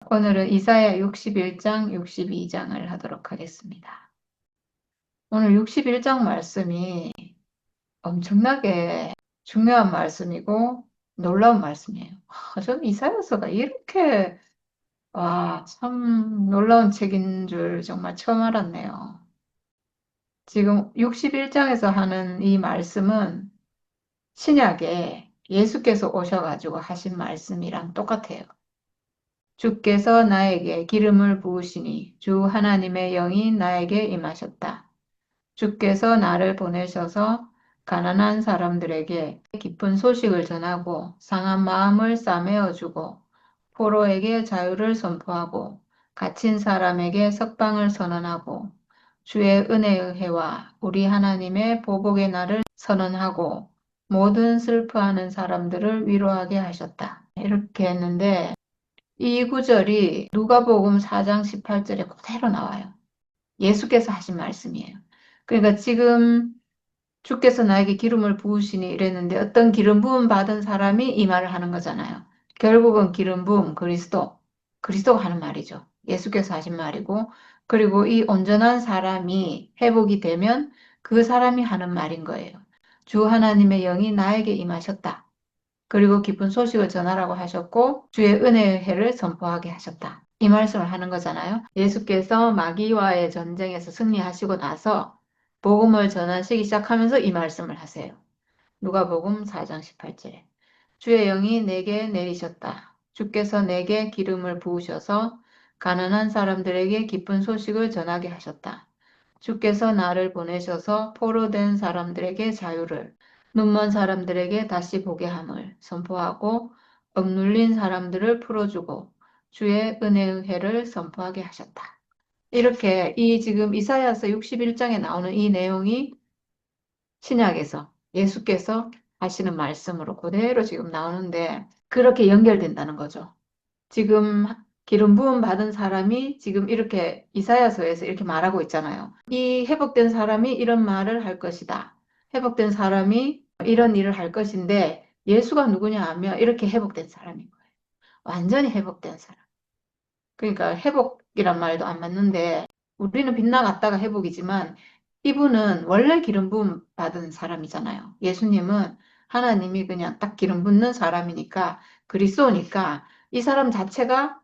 오늘은 이사야 61장, 62장을 하도록 하겠습니다. 오늘 61장 말씀이 엄청나게 중요한 말씀이고 놀라운 말씀이에요. 저는 이사야서가 이렇게 참 놀라운 책인 줄 정말 처음 알았네요. 지금 61장에서 하는 이 말씀은 신약에 예수께서 오셔가지고 하신 말씀이랑 똑같아요. 주께서 나에게 기름을 부으시니 주 하나님의 영이 나에게 임하셨다. 주께서 나를 보내셔서 가난한 사람들에게 기쁜 소식을 전하고 상한 마음을 싸매어 주고 포로에게 자유를 선포하고 갇힌 사람에게 석방을 선언하고 주의 은혜의 해와 우리 하나님의 보복의 날을 선언하고 모든 슬퍼하는 사람들을 위로하게 하셨다. 이렇게 했는데 이 구절이 누가복음 4장 18절에 그대로 나와요. 예수께서 하신 말씀이에요. 그러니까 지금 주께서 나에게 기름을 부으시니 이랬는데 어떤 기름 부음 받은 사람이 이 말을 하는 거잖아요. 결국은 기름 부음 그리스도가 하는 말이죠. 예수께서 하신 말이고 그리고 이 온전한 사람이 회복이 되면 그 사람이 하는 말인 거예요. 주 하나님의 영이 나에게 임하셨다. 그리고 기쁜 소식을 전하라고 하셨고 주의 은혜의 해를 선포하게 하셨다. 이 말씀을 하는 거잖아요. 예수께서 마귀와의 전쟁에서 승리하시고 나서 복음을 전하시기 시작하면서 이 말씀을 하세요. 누가복음 4장 18절에 주의 영이 내게 내리셨다. 주께서 내게 기름을 부으셔서 가난한 사람들에게 기쁜 소식을 전하게 하셨다. 주께서 나를 보내셔서 포로된 사람들에게 자유를, 눈먼 사람들에게 다시 보게 함을 선포하고 억눌린 사람들을 풀어주고 주의 은혜의 해를 선포하게 하셨다. 이렇게 이 지금 이사야서 61장에 나오는 이 내용이 신약에서 예수께서 하시는 말씀으로 그대로 지금 나오는데 그렇게 연결된다는 거죠. 지금 기름 부음 받은 사람이 지금 이렇게 이사야서에서 이렇게 말하고 있잖아요. 이 회복된 사람이 이런 말을 할 것이다. 회복된 사람이 이런 일을 할 것인데 예수가 누구냐 하면 이렇게 회복된 사람인 거예요. 완전히 회복된 사람. 그러니까 회복이란 말도 안 맞는데 우리는 빗나갔다가 회복이지만 이분은 원래 기름 부음 받은 사람이잖아요. 예수님은 하나님이 그냥 딱 기름 붓는 사람이니까 그리스도니까 이 사람 자체가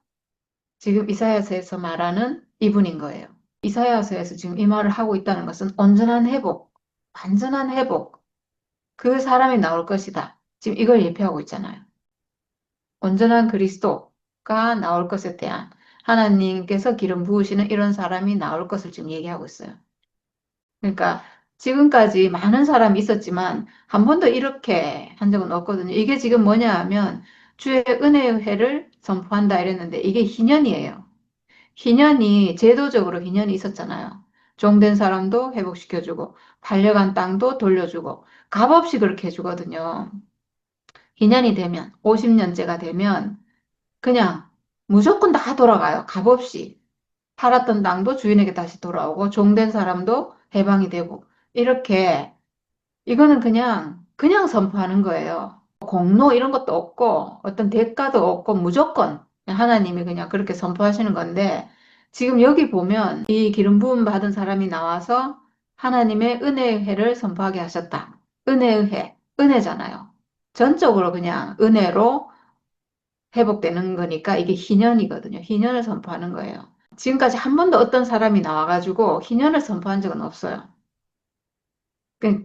지금 이사야서에서 말하는 이분인 거예요. 이사야서에서 지금 이 말을 하고 있다는 것은 온전한 회복, 완전한 회복, 그 사람이 나올 것이다. 지금 이걸 예표하고 있잖아요. 온전한 그리스도가 나올 것에 대한 하나님께서 기름 부으시는 이런 사람이 나올 것을 지금 얘기하고 있어요. 그러니까 지금까지 많은 사람이 있었지만 한 번도 이렇게 한 적은 없거든요. 이게 지금 뭐냐 하면 주의 은혜의 회를 선포한다 이랬는데 이게 희년이에요. 희년이 제도적으로 희년이 있었잖아요. 종된 사람도 회복시켜주고 팔려간 땅도 돌려주고 값없이 그렇게 해주거든요. 희년이 되면 50년째가 되면 그냥 무조건 다 돌아가요. 값없이. 팔았던 땅도 주인에게 다시 돌아오고 종된 사람도 해방이 되고 이렇게 이거는 그냥 선포하는 거예요. 공로 이런 것도 없고 어떤 대가도 없고 무조건 하나님이 그냥 그렇게 선포하시는 건데 지금 여기 보면 이 기름 부음 받은 사람이 나와서 하나님의 은혜의 해를 선포하게 하셨다. 은혜의 해, 은혜잖아요. 전적으로 그냥 은혜로 회복되는 거니까 이게 희년이거든요. 희년을 선포하는 거예요. 지금까지 한 번도 어떤 사람이 나와가지고 희년을 선포한 적은 없어요.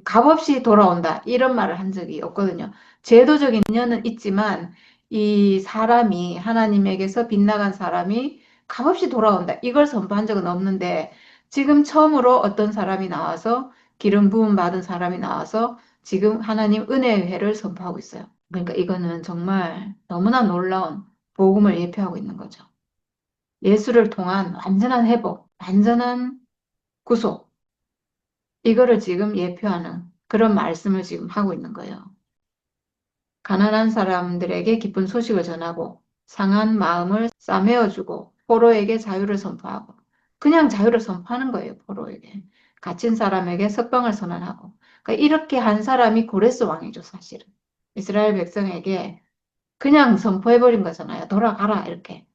값없이 돌아온다 이런 말을 한 적이 없거든요. 제도적인 인연은 있지만 이 사람이 하나님에게서 빗나간 사람이 값없이 돌아온다 이걸 선포한 적은 없는데 지금 처음으로 어떤 사람이 나와서 기름 부음 받은 사람이 나와서 지금 하나님 은혜의 회를 선포하고 있어요. 그러니까 이거는 정말 너무나 놀라운 복음을 예표하고 있는 거죠. 예수를 통한 완전한 회복, 완전한 구속 이거를 지금 예표하는 그런 말씀을 지금 하고 있는 거예요. 가난한 사람들에게 기쁜 소식을 전하고 상한 마음을 싸매어주고 포로에게 자유를 선포하고 그냥 자유를 선포하는 거예요. 포로에게. 갇힌 사람에게 석방을 선언하고 그러니까 이렇게 한 사람이 고레스 왕이죠. 사실은. 이스라엘 백성에게 그냥 선포해버린 거잖아요. 돌아가라 이렇게.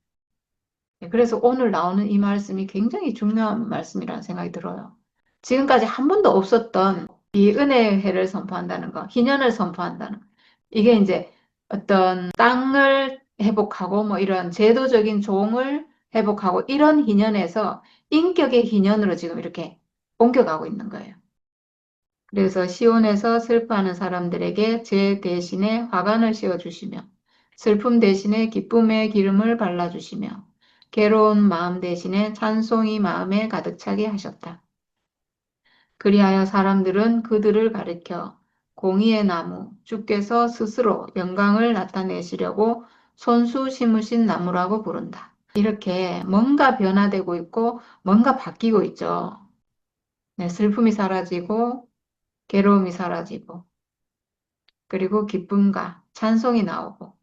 그래서 오늘 나오는 이 말씀이 굉장히 중요한 말씀이라는 생각이 들어요. 지금까지 한 번도 없었던 이 은혜의 해를 선포한다는 거, 희년을 선포한다는 거. 이게 이제 어떤 땅을 회복하고 뭐 이런 제도적인 종을 회복하고 이런 희년에서 인격의 희년으로 지금 이렇게 옮겨가고 있는 거예요. 그래서 시온에서 슬퍼하는 사람들에게 제 대신에 화관을 씌워주시며 슬픔 대신에 기쁨의 기름을 발라주시며 괴로운 마음 대신에 찬송이 마음에 가득 차게 하셨다. 그리하여 사람들은 그들을 가리켜 공의의 나무, 주께서 스스로 영광을 나타내시려고 손수 심으신 나무라고 부른다. 이렇게 뭔가 변화되고 있고 뭔가 바뀌고 있죠. 네, 슬픔이 사라지고 괴로움이 사라지고 그리고 기쁨과 찬송이 나오고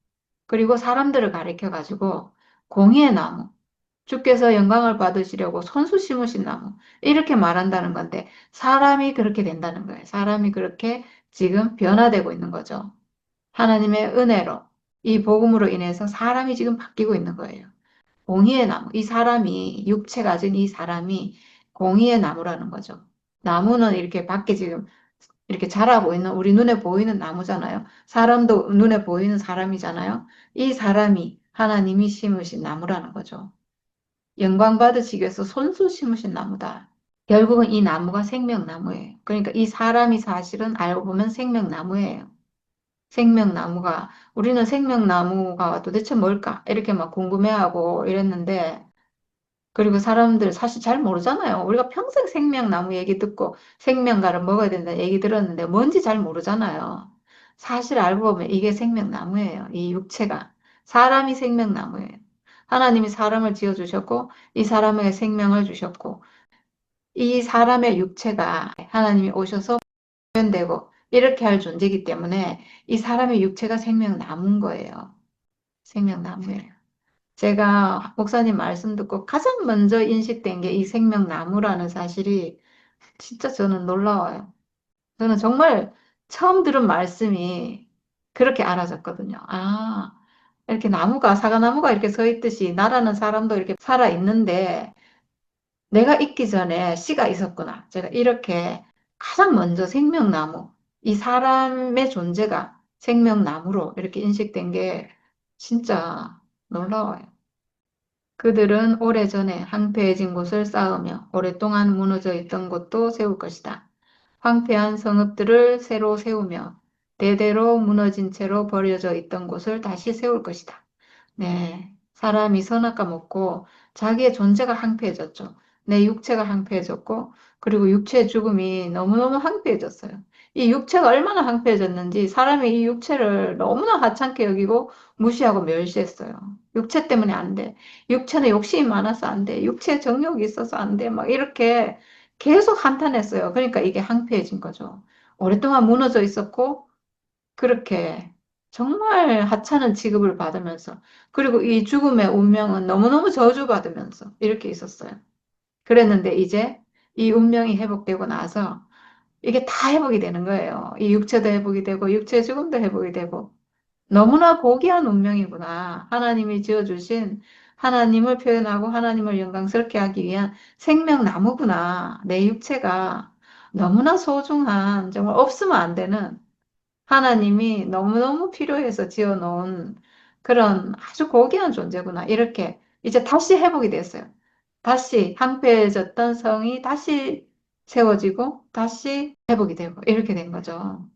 그리고 사람들을 가리켜 가지고 공의의 나무 주께서 영광을 받으시려고 손수 심으신 나무 이렇게 말한다는 건데 사람이 그렇게 된다는 거예요. 사람이 그렇게 지금 변화되고 있는 거죠. 하나님의 은혜로 이 복음으로 인해서 사람이 지금 바뀌고 있는 거예요. 공의의 나무 이 사람이 육체 가진 이 사람이 공의의 나무라는 거죠. 나무는 이렇게 밖에 지금 이렇게 자라고 있는 우리 눈에 보이는 나무잖아요. 사람도 눈에 보이는 사람이잖아요. 이 사람이 하나님이 심으신 나무라는 거죠. 영광 받으시기 위해서 손수 심으신 나무다. 결국은 이 나무가 생명나무예요. 그러니까 이 사람이 사실은 알고 보면 생명나무예요. 생명나무가 우리는 생명나무가 도대체 뭘까? 이렇게 막 궁금해하고 이랬는데 그리고 사람들 사실 잘 모르잖아요. 우리가 평생 생명나무 얘기 듣고 생명과를 먹어야 된다 얘기 들었는데 뭔지 잘 모르잖아요. 사실 알고 보면 이게 생명나무예요. 이 육체가. 사람이 생명나무예요. 하나님이 사람을 지어주셨고 이 사람에게 생명을 주셨고 이 사람의 육체가 하나님이 오셔서 표현되고 이렇게 할 존재이기 때문에 이 사람의 육체가 생명나무인 거예요. 생명나무예요. 제가 목사님 말씀 듣고 가장 먼저 인식된 게 이 생명나무라는 사실이 진짜 저는 놀라워요. 저는 정말 처음 들은 말씀이 그렇게 알아졌거든요. 아, 이렇게 나무가, 사과나무가 이렇게 서 있듯이 나라는 사람도 이렇게 살아 있는데 내가 있기 전에 씨가 있었구나. 제가 이렇게 가장 먼저 생명나무, 이 사람의 존재가 생명나무로 이렇게 인식된 게 진짜 놀라워요. 그들은 오래전에 황폐해진 곳을 쌓으며 오랫동안 무너져 있던 곳도 세울 것이다. 황폐한 성읍들을 새로 세우며 대대로 무너진 채로 버려져 있던 곳을 다시 세울 것이다. 네, 사람이 선악과 먹고 자기의 존재가 황폐해졌죠. 내 육체가 황폐해졌고 그리고 육체의 죽음이 너무너무 황폐해졌어요. 이 육체가 얼마나 황폐해졌는지 사람이 이 육체를 너무나 하찮게 여기고 무시하고 멸시했어요. 육체 때문에 안 돼. 육체는 욕심이 많아서 안 돼. 육체에 정욕이 있어서 안 돼. 막 이렇게 계속 한탄했어요. 그러니까 이게 황폐해진 거죠. 오랫동안 무너져 있었고 그렇게 정말 하찮은 취급을 받으면서 그리고 이 죽음의 운명은 너무너무 저주받으면서 이렇게 있었어요. 그랬는데 이제 이 운명이 회복되고 나서 이게 다 회복이 되는 거예요. 이 육체도 회복이 되고 육체의 죽음도 회복이 되고 너무나 고귀한 운명이구나. 하나님이 지어주신 하나님을 표현하고 하나님을 영광스럽게 하기 위한 생명나무구나. 내 육체가 너무나 소중한 정말 없으면 안 되는 하나님이 너무너무 필요해서 지어놓은 그런 아주 고귀한 존재구나. 이렇게 이제 다시 회복이 됐어요. 다시 황폐해졌던 성이 다시 세워지고 다시 회복이 되고 이렇게 된 거죠.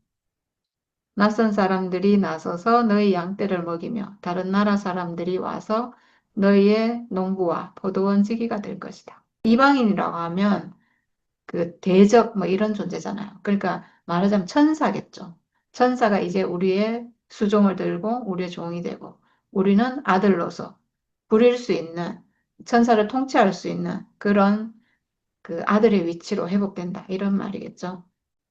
낯선 사람들이 나서서 너희 양떼를 먹이며 다른 나라 사람들이 와서 너희의 농부와 포도원 지기가 될 것이다. 이방인이라고 하면 그 대적 뭐 이런 존재잖아요. 그러니까 말하자면 천사겠죠. 천사가 이제 우리의 수종을 들고 우리의 종이 되고 우리는 아들로서 부릴 수 있는 천사를 통치할 수 있는 그런 그 아들의 위치로 회복된다. 이런 말이겠죠.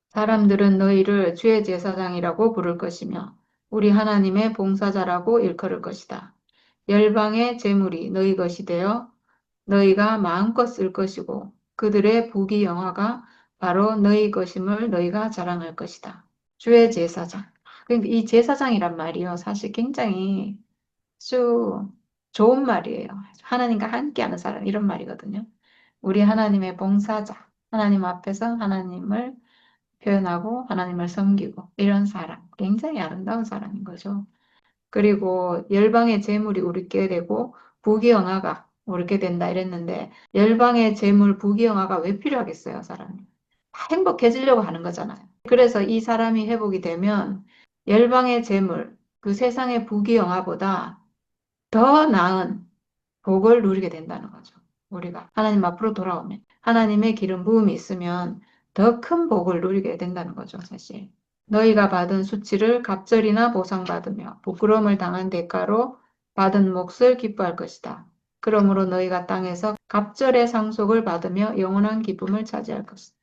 사람들은 너희를 주의 제사장이라고 부를 것이며 우리 하나님의 봉사자라고 일컬을 것이다. 열방의 재물이 너희 것이 되어 너희가 마음껏 쓸 것이고 그들의 부귀 영화가 바로 너희 것임을 너희가 자랑할 것이다. 주의 제사장. 그러니까 이 제사장이란 말이요. 사실 굉장히 아주 좋은 말이에요. 하나님과 함께하는 사람 이런 말이거든요. 우리 하나님의 봉사자, 하나님 앞에서 하나님을 표현하고 하나님을 섬기고 이런 사람, 굉장히 아름다운 사람인 거죠. 그리고 열방의 재물이 우리께 되고 부귀영화가 우리께 된다 이랬는데 열방의 재물, 부귀영화가 왜 필요하겠어요, 사람이? 다 행복해지려고 하는 거잖아요. 그래서 이 사람이 회복이 되면 열방의 재물, 그 세상의 부귀영화보다 더 나은 복을 누리게 된다는 거죠. 우리가 하나님 앞으로 돌아오면 하나님의 기름 부음이 있으면 더 큰 복을 누리게 된다는 거죠, 사실. 너희가 받은 수치를 갑절이나 보상받으며 부끄러움을 당한 대가로 받은 몫을 기뻐할 것이다. 그러므로 너희가 땅에서 갑절의 상속을 받으며 영원한 기쁨을 차지할 것이다.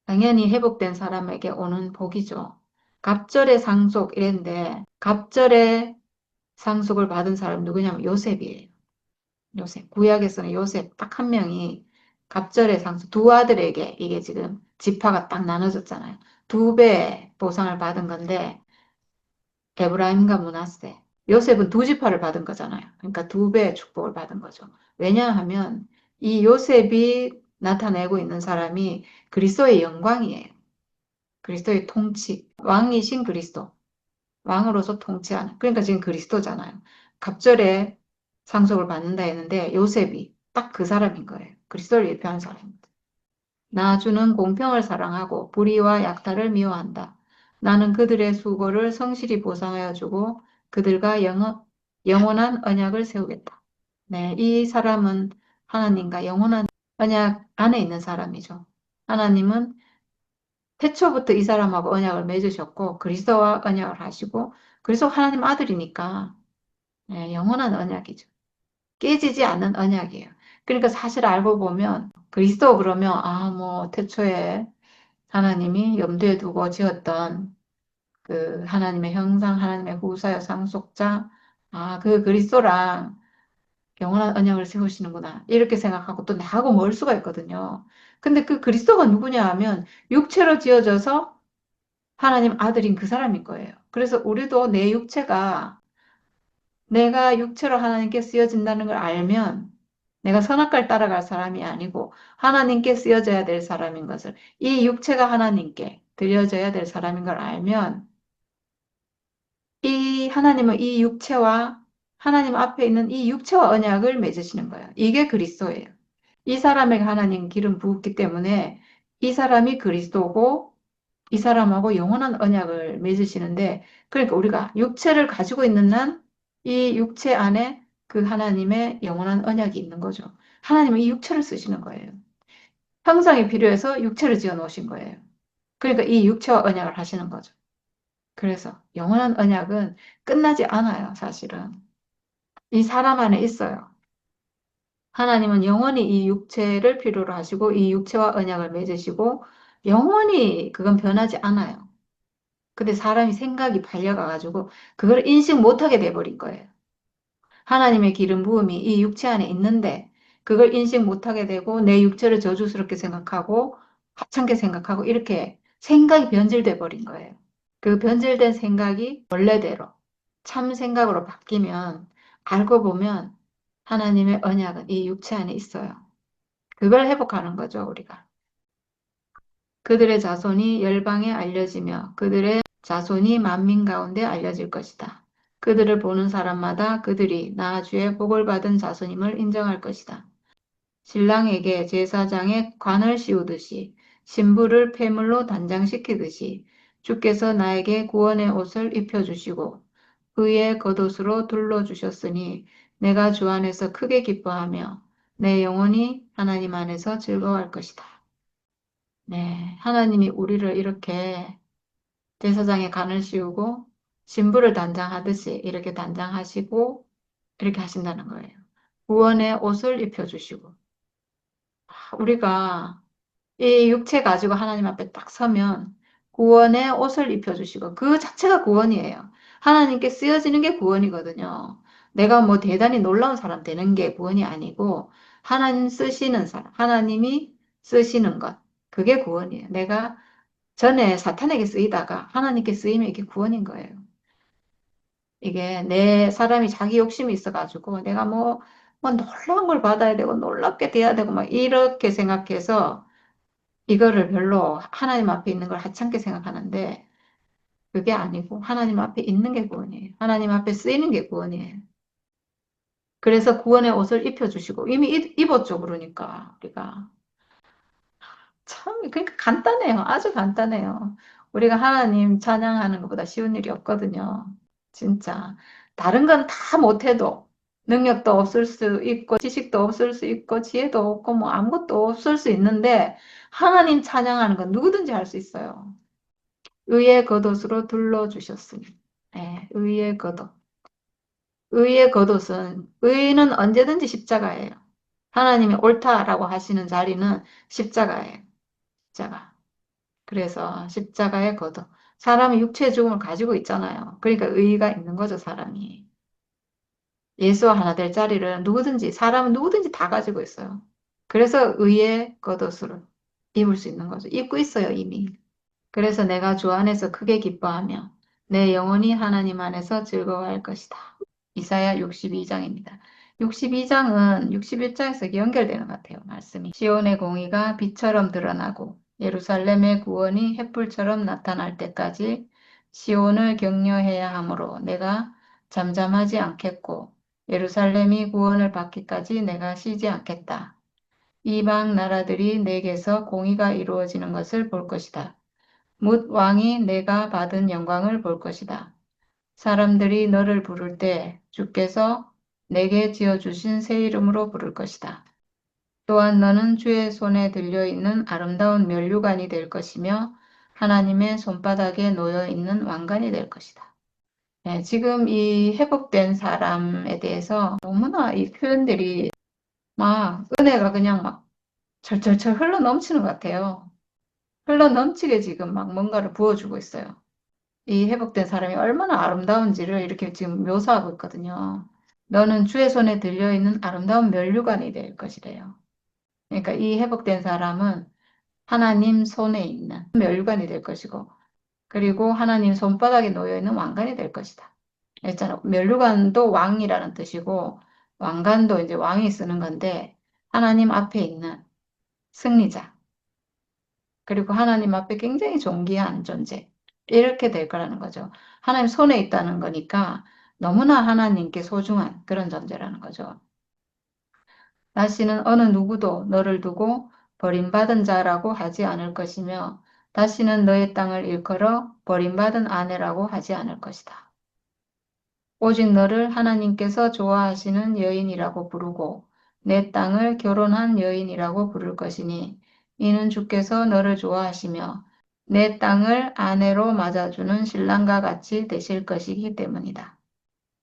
당연히 회복된 사람에게 오는 복이죠. 갑절의 상속 이랬는데 갑절의 상속을 받은 사람 누구냐면 요셉이에요. 요셉. 구약에서는 요셉 딱 한 명이 갑절의 상속 두 아들에게 이게 지금 지파가 딱 나눠졌잖아요. 두 배의 보상을 받은 건데 에브라임과 므낫세. 요셉은 두 지파를 받은 거잖아요. 그러니까 두 배의 축복을 받은 거죠. 왜냐하면 이 요셉이 나타내고 있는 사람이 그리스도의 영광이에요. 그리스도의 통치. 왕이신 그리스도. 왕으로서 통치하는. 그러니까 지금 그리스도잖아요. 갑절에 상속을 받는다 했는데 요셉이 딱 그 사람인 거예요. 그리스도를 예표하는 사람입니다. 나주는 공평을 사랑하고 불의와 약탈을 미워한다. 나는 그들의 수고를 성실히 보상하여 주고 그들과 영원한 언약을 세우겠다. 네, 이 사람은 하나님과 영원한 언약 안에 있는 사람이죠. 하나님은 태초부터 이 사람하고 언약을 맺으셨고 그리스도와 언약을 하시고 그리스도 하나님 아들이니까 네, 영원한 언약이죠. 깨지지 않는 언약이에요. 그러니까 사실 알고 보면 그리스도 그러면 뭐 태초에 하나님이 염두에 두고 지었던 그 하나님의 형상, 하나님의 후사여 상속자 그 그리스도랑 영원한 언약을 세우시는구나 이렇게 생각하고 또 나하고 멀 수가 있거든요. 근데 그 그리스도가 누구냐 하면 육체로 지어져서 하나님 아들인 그 사람인 거예요. 그래서 우리도 내 육체가 내가 육체로 하나님께 쓰여진다는 걸 알면 내가 선악과를 따라갈 사람이 아니고 하나님께 쓰여져야 될 사람인 것을 이 육체가 하나님께 드려져야 될 사람인 걸 알면 이 하나님은 이 육체와 하나님 앞에 있는 이 육체와 언약을 맺으시는 거예요. 이게 그리스도예요. 이 사람에게 하나님 기름 부었기 때문에 이 사람이 그리스도고 이 사람하고 영원한 언약을 맺으시는데, 그러니까 우리가 육체를 가지고 있는 한 이 육체 안에 그 하나님의 영원한 언약이 있는 거죠. 하나님은 이 육체를 쓰시는 거예요. 형상이 필요해서 육체를 지어 놓으신 거예요. 그러니까 이 육체와 언약을 하시는 거죠. 그래서 영원한 언약은 끝나지 않아요, 사실은. 이 사람 안에 있어요. 하나님은 영원히 이 육체를 필요로 하시고 이 육체와 언약을 맺으시고 영원히 그건 변하지 않아요. 근데 사람이 생각이 발려가가지고 그걸 인식 못하게 돼버린 거예요. 하나님의 기름 부음이 이 육체 안에 있는데 그걸 인식 못하게 되고 내 육체를 저주스럽게 생각하고 하찮게 생각하고 이렇게 생각이 변질돼 버린 거예요. 그 변질된 생각이 원래대로 참 생각으로 바뀌면 알고 보면 하나님의 언약은 이 육체 안에 있어요. 그걸 회복하는 거죠, 우리가. 그들의 자손이 열방에 알려지며 그들의 자손이 만민 가운데 알려질 것이다. 그들을 보는 사람마다 그들이 나 주의 복을 받은 자손임을 인정할 것이다. 신랑에게 제사장의 관을 씌우듯이 신부를 폐물로 단장시키듯이 주께서 나에게 구원의 옷을 입혀주시고 의의 겉옷으로 둘러주셨으니 내가 주 안에서 크게 기뻐하며 내 영혼이 하나님 안에서 즐거워할 것이다. 네, 하나님이 우리를 이렇게 제사장의 간을 씌우고 신부를 단장하듯이 이렇게 단장하시고 이렇게 하신다는 거예요. 구원의 옷을 입혀주시고 우리가 이 육체 가지고 하나님 앞에 딱 서면 구원의 옷을 입혀주시고 그 자체가 구원이에요. 하나님께 쓰여지는 게 구원이거든요. 내가 뭐 대단히 놀라운 사람 되는 게 구원이 아니고 하나님 쓰시는 사람, 하나님이 쓰시는 것, 그게 구원이에요. 내가 전에 사탄에게 쓰이다가 하나님께 쓰이면 이게 구원인 거예요. 이게 내 사람이 자기 욕심이 있어가지고 내가 뭐 놀라운 걸 받아야 되고 놀랍게 돼야 되고 막 이렇게 생각해서 이거를 별로 하나님 앞에 있는 걸 하찮게 생각하는데 그게 아니고 하나님 앞에 있는 게 구원이에요. 하나님 앞에 쓰이는 게 구원이에요. 그래서 구원의 옷을 입혀주시고 이미 입었죠. 그러니까 우리가 참 그러니까 간단해요. 아주 간단해요. 우리가 하나님 찬양하는 것보다 쉬운 일이 없거든요. 진짜 다른 건 다 못해도 능력도 없을 수 있고 지식도 없을 수 있고 지혜도 없고 뭐 아무것도 없을 수 있는데 하나님 찬양하는 건 누구든지 할 수 있어요. 의의 겉옷으로 둘러주셨으니. 예, 의의 겉옷. 의의 겉옷은 의는 언제든지 십자가예요. 하나님이 옳다라고 하시는 자리는 십자가예요. 십자가. 그래서 십자가의 겉옷. 사람이 육체의 죽음을 가지고 있잖아요. 그러니까 의의가 있는 거죠, 사람이. 예수와 하나 될 자리를 누구든지, 사람은 누구든지 다 가지고 있어요. 그래서 의의 겉옷을 입을 수 있는 거죠. 입고 있어요, 이미. 그래서 내가 주 안에서 크게 기뻐하며 내 영혼이 하나님 안에서 즐거워할 것이다. 이사야 62장입니다. 62장은 61장에서 연결되는 것 같아요. 말씀이. 시온의 공의가 빛처럼 드러나고 예루살렘의 구원이 햇불처럼 나타날 때까지 시온을 격려해야 하므로 내가 잠잠하지 않겠고 예루살렘이 구원을 받기까지 내가 쉬지 않겠다. 이방 나라들이 내게서 공의가 이루어지는 것을 볼 것이다. 뭇 왕이 내가 받은 영광을 볼 것이다. 사람들이 너를 부를 때 주께서 내게 지어주신 새 이름으로 부를 것이다. 또한 너는 주의 손에 들려있는 아름다운 면류관이 될 것이며 하나님의 손바닥에 놓여있는 왕관이 될 것이다. 네, 지금 이 회복된 사람에 대해서 너무나 이 표현들이 막 은혜가 그냥 막 철철철 흘러 넘치는 것 같아요. 흘러 넘치게 지금 막 뭔가를 부어주고 있어요. 이 회복된 사람이 얼마나 아름다운지를 이렇게 지금 묘사하고 있거든요. 너는 주의 손에 들려있는 아름다운 면류관이 될 것이래요. 그러니까 이 회복된 사람은 하나님 손에 있는 면류관이 될 것이고, 그리고 하나님 손바닥에 놓여있는 왕관이 될 것이다. 했잖아. 면류관도 왕이라는 뜻이고, 왕관도 이제 왕이 쓰는 건데, 하나님 앞에 있는 승리자, 그리고 하나님 앞에 굉장히 존귀한 존재. 이렇게 될 거라는 거죠. 하나님 손에 있다는 거니까 너무나 하나님께 소중한 그런 존재라는 거죠. 다시는 어느 누구도 너를 두고 버림받은 자라고 하지 않을 것이며 다시는 너의 땅을 일컬어 버림받은 아내라고 하지 않을 것이다. 오직 너를 하나님께서 좋아하시는 여인이라고 부르고 내 땅을 결혼한 여인이라고 부를 것이니 이는 주께서 너를 좋아하시며 내 땅을 아내로 맞아주는 신랑과 같이 되실 것이기 때문이다.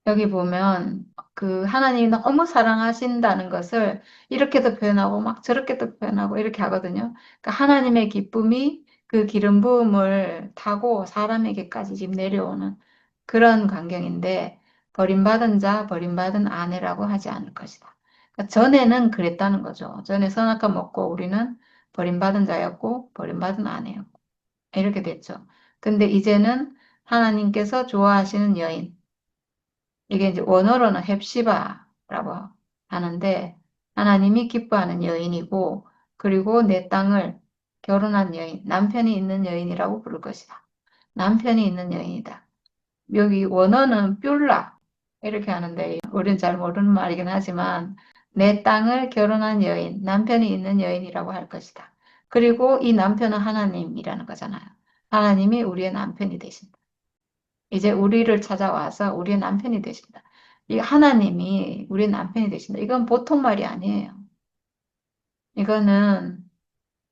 여기 보면 그 하나님이 너무 사랑하신다는 것을 이렇게도 표현하고 막 저렇게도 표현하고 이렇게 하거든요. 그러니까 하나님의 기쁨이 그 기름 부음을 타고 사람에게까지 지금 내려오는 그런 광경인데 버림받은 자, 버림받은 아내라고 하지 않을 것이다. 그러니까 전에는 그랬다는 거죠. 전에 선악과 먹고 우리는 버림받은 자였고 버림받은 아내였고 이렇게 됐죠. 근데 이제는 하나님께서 좋아하시는 여인, 이게 이제 원어로는 헵시바라고 하는데 하나님이 기뻐하는 여인이고 그리고 내 땅을 결혼한 여인, 남편이 있는 여인이라고 부를 것이다. 남편이 있는 여인이다. 여기 원어는 뷸라 이렇게 하는데 우리는 잘 모르는 말이긴 하지만 내 땅을 결혼한 여인, 남편이 있는 여인이라고 할 것이다. 그리고 이 남편은 하나님이라는 거잖아요. 하나님이 우리의 남편이 되신다. 이제 우리를 찾아와서 우리의 남편이 되신다. 이 하나님이 우리의 남편이 되신다. 이건 보통 말이 아니에요. 이거는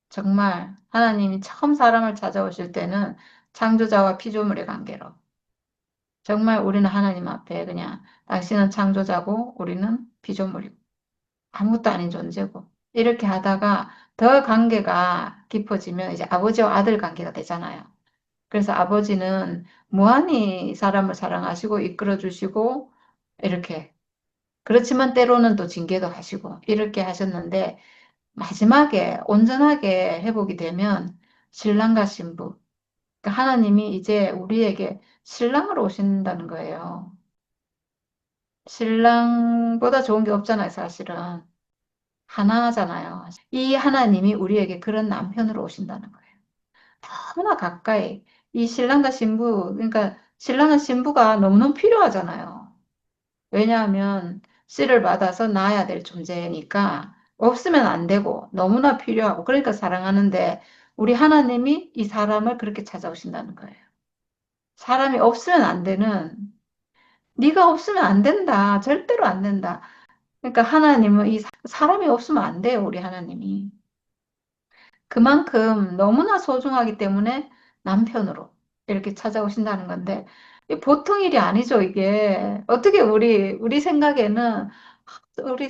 정말 하나님이 처음 사람을 찾아오실 때는 창조자와 피조물의 관계로 정말 우리는 하나님 앞에 그냥 당신은 창조자고 우리는 피조물이고 아무것도 아닌 존재고 이렇게 하다가 더 관계가 깊어지면 이제 아버지와 아들 관계가 되잖아요. 그래서 아버지는 무한히 사람을 사랑하시고 이끌어 주시고 이렇게 그렇지만 때로는 또 징계도 하시고 이렇게 하셨는데 마지막에 온전하게 회복이 되면 신랑과 신부 그러니까 하나님이 이제 우리에게 신랑으로 오신다는 거예요. 신랑보다 좋은 게 없잖아요, 사실은. 하나잖아요. 이 하나님이 우리에게 그런 남편으로 오신다는 거예요. 너무나 가까이. 이 신랑과 신부, 그러니까 신랑과 신부가 너무너무 필요하잖아요. 왜냐하면 씨를 받아서 낳아야 될 존재니까 없으면 안 되고 너무나 필요하고 그러니까 사랑하는데 우리 하나님이 이 사람을 그렇게 찾아오신다는 거예요. 사람이 없으면 안 되는 네가 없으면 안 된다. 절대로 안 된다. 그러니까 하나님은 이 사람이 없으면 안 돼요. 우리 하나님이. 그만큼 너무나 소중하기 때문에 남편으로 이렇게 찾아오신다는 건데 이 보통 일이 아니죠, 이게. 어떻게 우리 생각에는 우리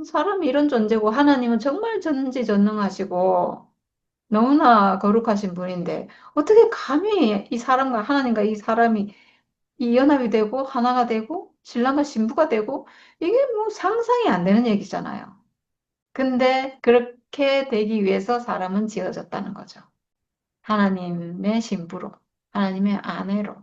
사람이 이런 존재고 하나님은 정말 전지전능하시고 너무나 거룩하신 분인데 어떻게 감히 이 사람과 하나님과 이 사람이 이 연합이 되고 하나가 되고 신랑과 신부가 되고 이게 뭐 상상이 안 되는 얘기잖아요. 근데 그렇게 되기 위해서 사람은 지어졌다는 거죠. 하나님의 신부로, 하나님의 아내로.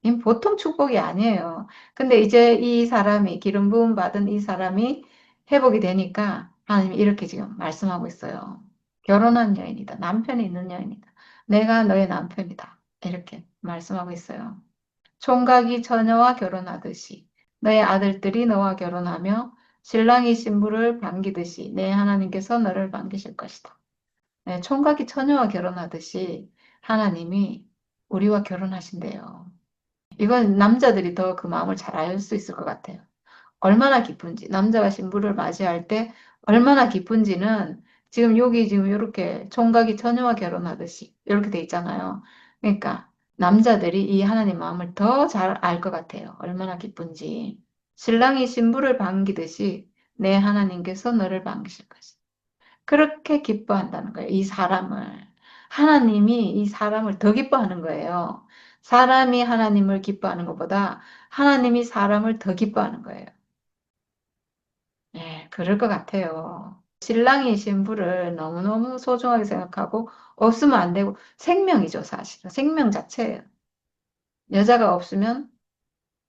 이 보통 축복이 아니에요. 근데 이제 이 사람이, 기름 부음 받은 이 사람이 회복이 되니까 하나님이 이렇게 지금 말씀하고 있어요. 결혼한 여인이다. 남편이 있는 여인이다. 내가 너의 남편이다. 이렇게 말씀하고 있어요. 총각이 처녀와 결혼하듯이 너의 아들들이 너와 결혼하며 신랑이 신부를 반기듯이 내 하나님께서 너를 반기실 것이다. 네, 총각이 처녀와 결혼하듯이 하나님이 우리와 결혼하신대요. 이건 남자들이 더 그 마음을 잘 알 수 있을 것 같아요. 얼마나 기쁜지, 남자가 신부를 맞이할 때 얼마나 기쁜지는 지금 여기 지금 이렇게 총각이 처녀와 결혼하듯이 이렇게 돼 있잖아요. 그러니까 남자들이 이 하나님 마음을 더 잘 알 것 같아요. 얼마나 기쁜지. 신랑이 신부를 반기듯이 내 하나님께서 너를 반기실 것이다. 그렇게 기뻐한다는 거예요. 이 사람을. 하나님이 이 사람을 더 기뻐하는 거예요. 사람이 하나님을 기뻐하는 것보다 하나님이 사람을 더 기뻐하는 거예요. 예, 그럴 것 같아요. 신랑이 신부를 너무너무 소중하게 생각하고 없으면 안 되고 생명이죠, 사실은. 생명 자체예요. 여자가 없으면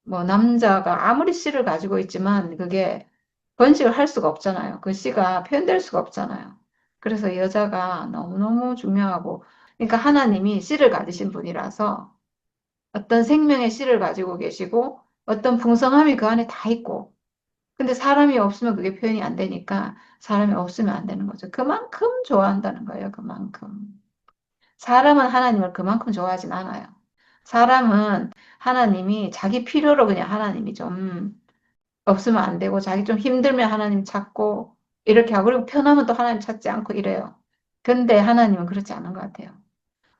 뭐 남자가 아무리 씨를 가지고 있지만 그게 번식을 할 수가 없잖아요. 그 씨가 표현될 수가 없잖아요. 그래서 여자가 너무너무 중요하고 그러니까 하나님이 씨를 가지신 분이라서 어떤 생명의 씨를 가지고 계시고 어떤 풍성함이 그 안에 다 있고 근데 사람이 없으면 그게 표현이 안 되니까 사람이 없으면 안 되는 거죠. 그만큼 좋아한다는 거예요. 그만큼. 사람은 하나님을 그만큼 좋아하진 않아요. 사람은 하나님이 자기 필요로 그냥 하나님이 좀 없으면 안 되고 자기 좀 힘들면 하나님 찾고 이렇게 하고 그리고 편하면 또 하나님 찾지 않고 이래요. 근데 하나님은 그렇지 않은 것 같아요.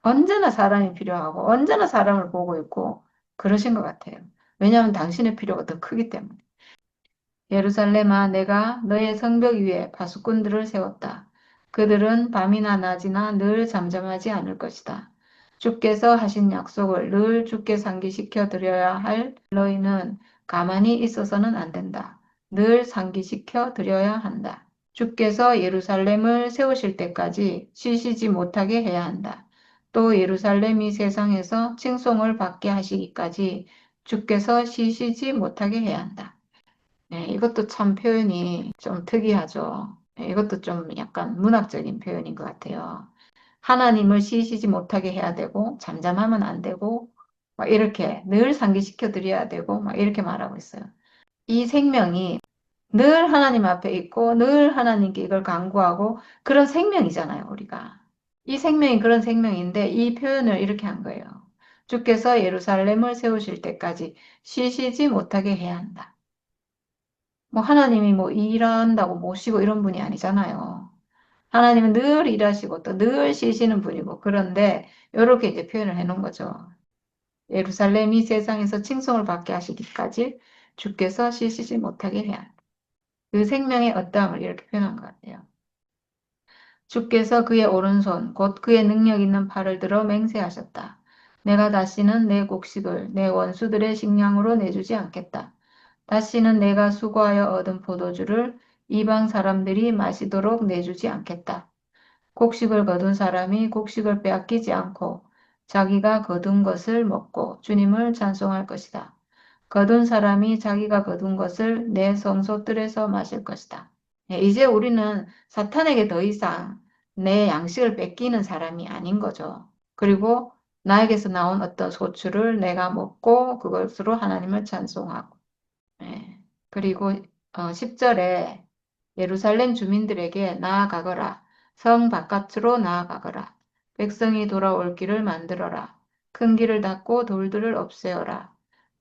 언제나 사람이 필요하고 언제나 사람을 보고 있고 그러신 것 같아요. 왜냐하면 당신의 필요가 더 크기 때문에. 예루살렘아, 내가 너의 성벽 위에 파수꾼들을 세웠다. 그들은 밤이나 낮이나 늘 잠잠하지 않을 것이다. 주께서 하신 약속을 늘 주께 상기시켜 드려야 할 너희는 가만히 있어서는 안 된다. 늘 상기시켜 드려야 한다. 주께서 예루살렘을 세우실 때까지 쉬시지 못하게 해야 한다. 또 예루살렘이 세상에서 칭송을 받게 하시기까지 주께서 쉬시지 못하게 해야 한다. 네, 이것도 참 표현이 좀 특이하죠. 네, 이것도 좀 약간 문학적인 표현인 것 같아요. 하나님을 쉬시지 못하게 해야 되고, 잠잠하면 안 되고, 막 이렇게 늘 상기시켜 드려야 되고, 막 이렇게 말하고 있어요. 이 생명이 늘 하나님 앞에 있고, 늘 하나님께 이걸 간구하고, 그런 생명이잖아요, 우리가. 이 생명이 그런 생명인데, 이 표현을 이렇게 한 거예요. 주께서 예루살렘을 세우실 때까지 쉬시지 못하게 해야 한다. 뭐 하나님이 뭐 일한다고 모시고 이런 분이 아니잖아요. 하나님은 늘 일하시고 또 늘 쉬시는 분이고 그런데 이렇게 이제 표현을 해놓은 거죠. 예루살렘이 세상에서 칭송을 받게 하시기까지 주께서 쉬시지 못하게 해야 한다. 그 생명의 어떠함을 이렇게 표현한 것 같아요. 주께서 그의 오른손 곧 그의 능력 있는 팔을 들어 맹세하셨다. 내가 다시는 내 곡식을 내 원수들의 식량으로 내주지 않겠다. 다시는 내가 수고하여 얻은 포도주를 이방 사람들이 마시도록 내주지 않겠다. 곡식을 거둔 사람이 곡식을 빼앗기지 않고 자기가 거둔 것을 먹고 주님을 찬송할 것이다. 거둔 사람이 자기가 거둔 것을 내 성소들에서 마실 것이다. 예, 이제 우리는 사탄에게 더 이상 내 양식을 뺏기는 사람이 아닌 거죠. 그리고 나에게서 나온 어떤 소출을 내가 먹고 그것으로 하나님을 찬송하고. 예. 그리고 10절에 예루살렘 주민들에게 나아가거라. 성 바깥으로 나아가거라. 백성이 돌아올 길을 만들어라. 큰 길을 닫고 돌들을 없애어라.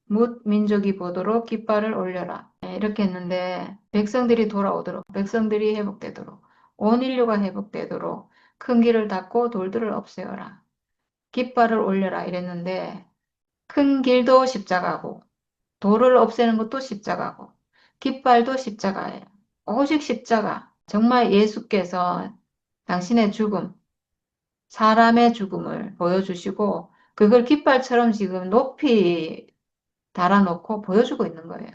뭇 민족이 보도록 깃발을 올려라. 네, 이렇게 했는데 백성들이 돌아오도록, 백성들이 회복되도록, 온 인류가 회복되도록 큰 길을 닫고 돌들을 없애어라. 깃발을 올려라 이랬는데 큰 길도 십자가고 돌을 없애는 것도 십자가고 깃발도 십자가예요. 오직 십자가. 정말 예수께서 당신의 죽음, 사람의 죽음을 보여주시고 그걸 깃발처럼 지금 높이 달아놓고 보여주고 있는 거예요.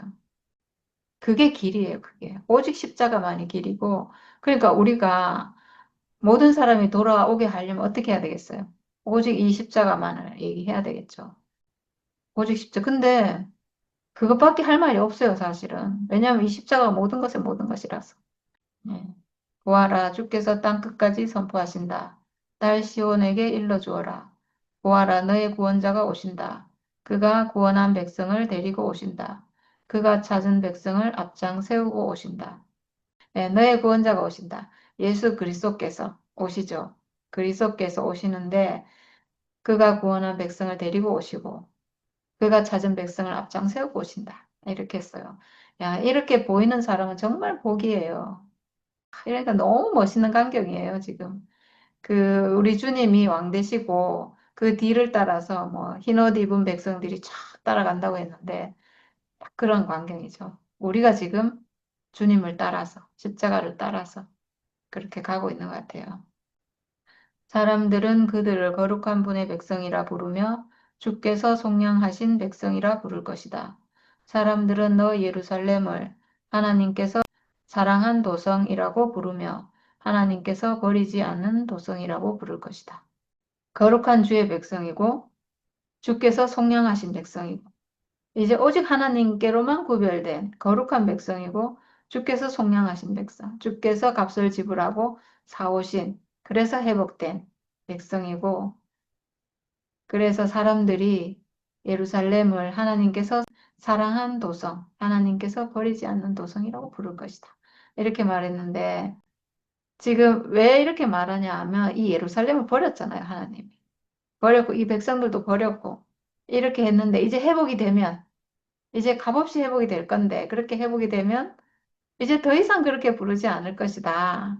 그게 길이에요, 그게. 오직 십자가만이 길이고, 그러니까 우리가 모든 사람이 돌아오게 하려면 어떻게 해야 되겠어요? 오직 이 십자가만을 얘기해야 되겠죠. 오직 십자가. 근데 그것밖에 할 말이 없어요, 사실은. 왜냐하면 이 십자가가 모든 것의 모든 것이라서. 예. 보아라, 주께서 땅 끝까지 선포하신다. 딸 시온에게 일러주어라. 보아라, 너의 구원자가 오신다. 그가 구원한 백성을 데리고 오신다. 그가 찾은 백성을 앞장 세우고 오신다. 네, 너의 구원자가 오신다. 예수 그리스도께서 오시죠. 그리스도께서 오시는데 그가 구원한 백성을 데리고 오시고 그가 찾은 백성을 앞장 세우고 오신다. 이렇게 했어요. 야, 이렇게 보이는 사람은 정말 복이에요. 그러니까 너무 멋있는 광경이에요, 지금. 그 우리 주님이 왕 되시고 그 뒤를 따라서 뭐 흰옷 입은 백성들이 쫙 따라간다고 했는데 딱 그런 광경이죠. 우리가 지금 주님을 따라서 십자가를 따라서 그렇게 가고 있는 것 같아요. 사람들은 그들을 거룩한 분의 백성이라 부르며 주께서 속량하신 백성이라 부를 것이다. 사람들은 너 예루살렘을 하나님께서 사랑한 도성이라고 부르며 하나님께서 버리지 않는 도성이라고 부를 것이다. 거룩한 주의 백성이고 주께서 속량하신 백성이고 이제 오직 하나님께로만 구별된 거룩한 백성이고 주께서 속량하신 백성, 주께서 값을 지불하고 사오신 그래서 회복된 백성이고 그래서 사람들이 예루살렘을 하나님께서 사랑한 도성, 하나님께서 버리지 않는 도성이라고 부를 것이다. 이렇게 말했는데 지금 왜 이렇게 말하냐 하면 이 예루살렘을 버렸잖아요, 하나님이. 버렸고 이 백성들도 버렸고 이렇게 했는데 이제 회복이 되면 이제 값없이 회복이 될 건데 그렇게 회복이 되면 이제 더 이상 그렇게 부르지 않을 것이다.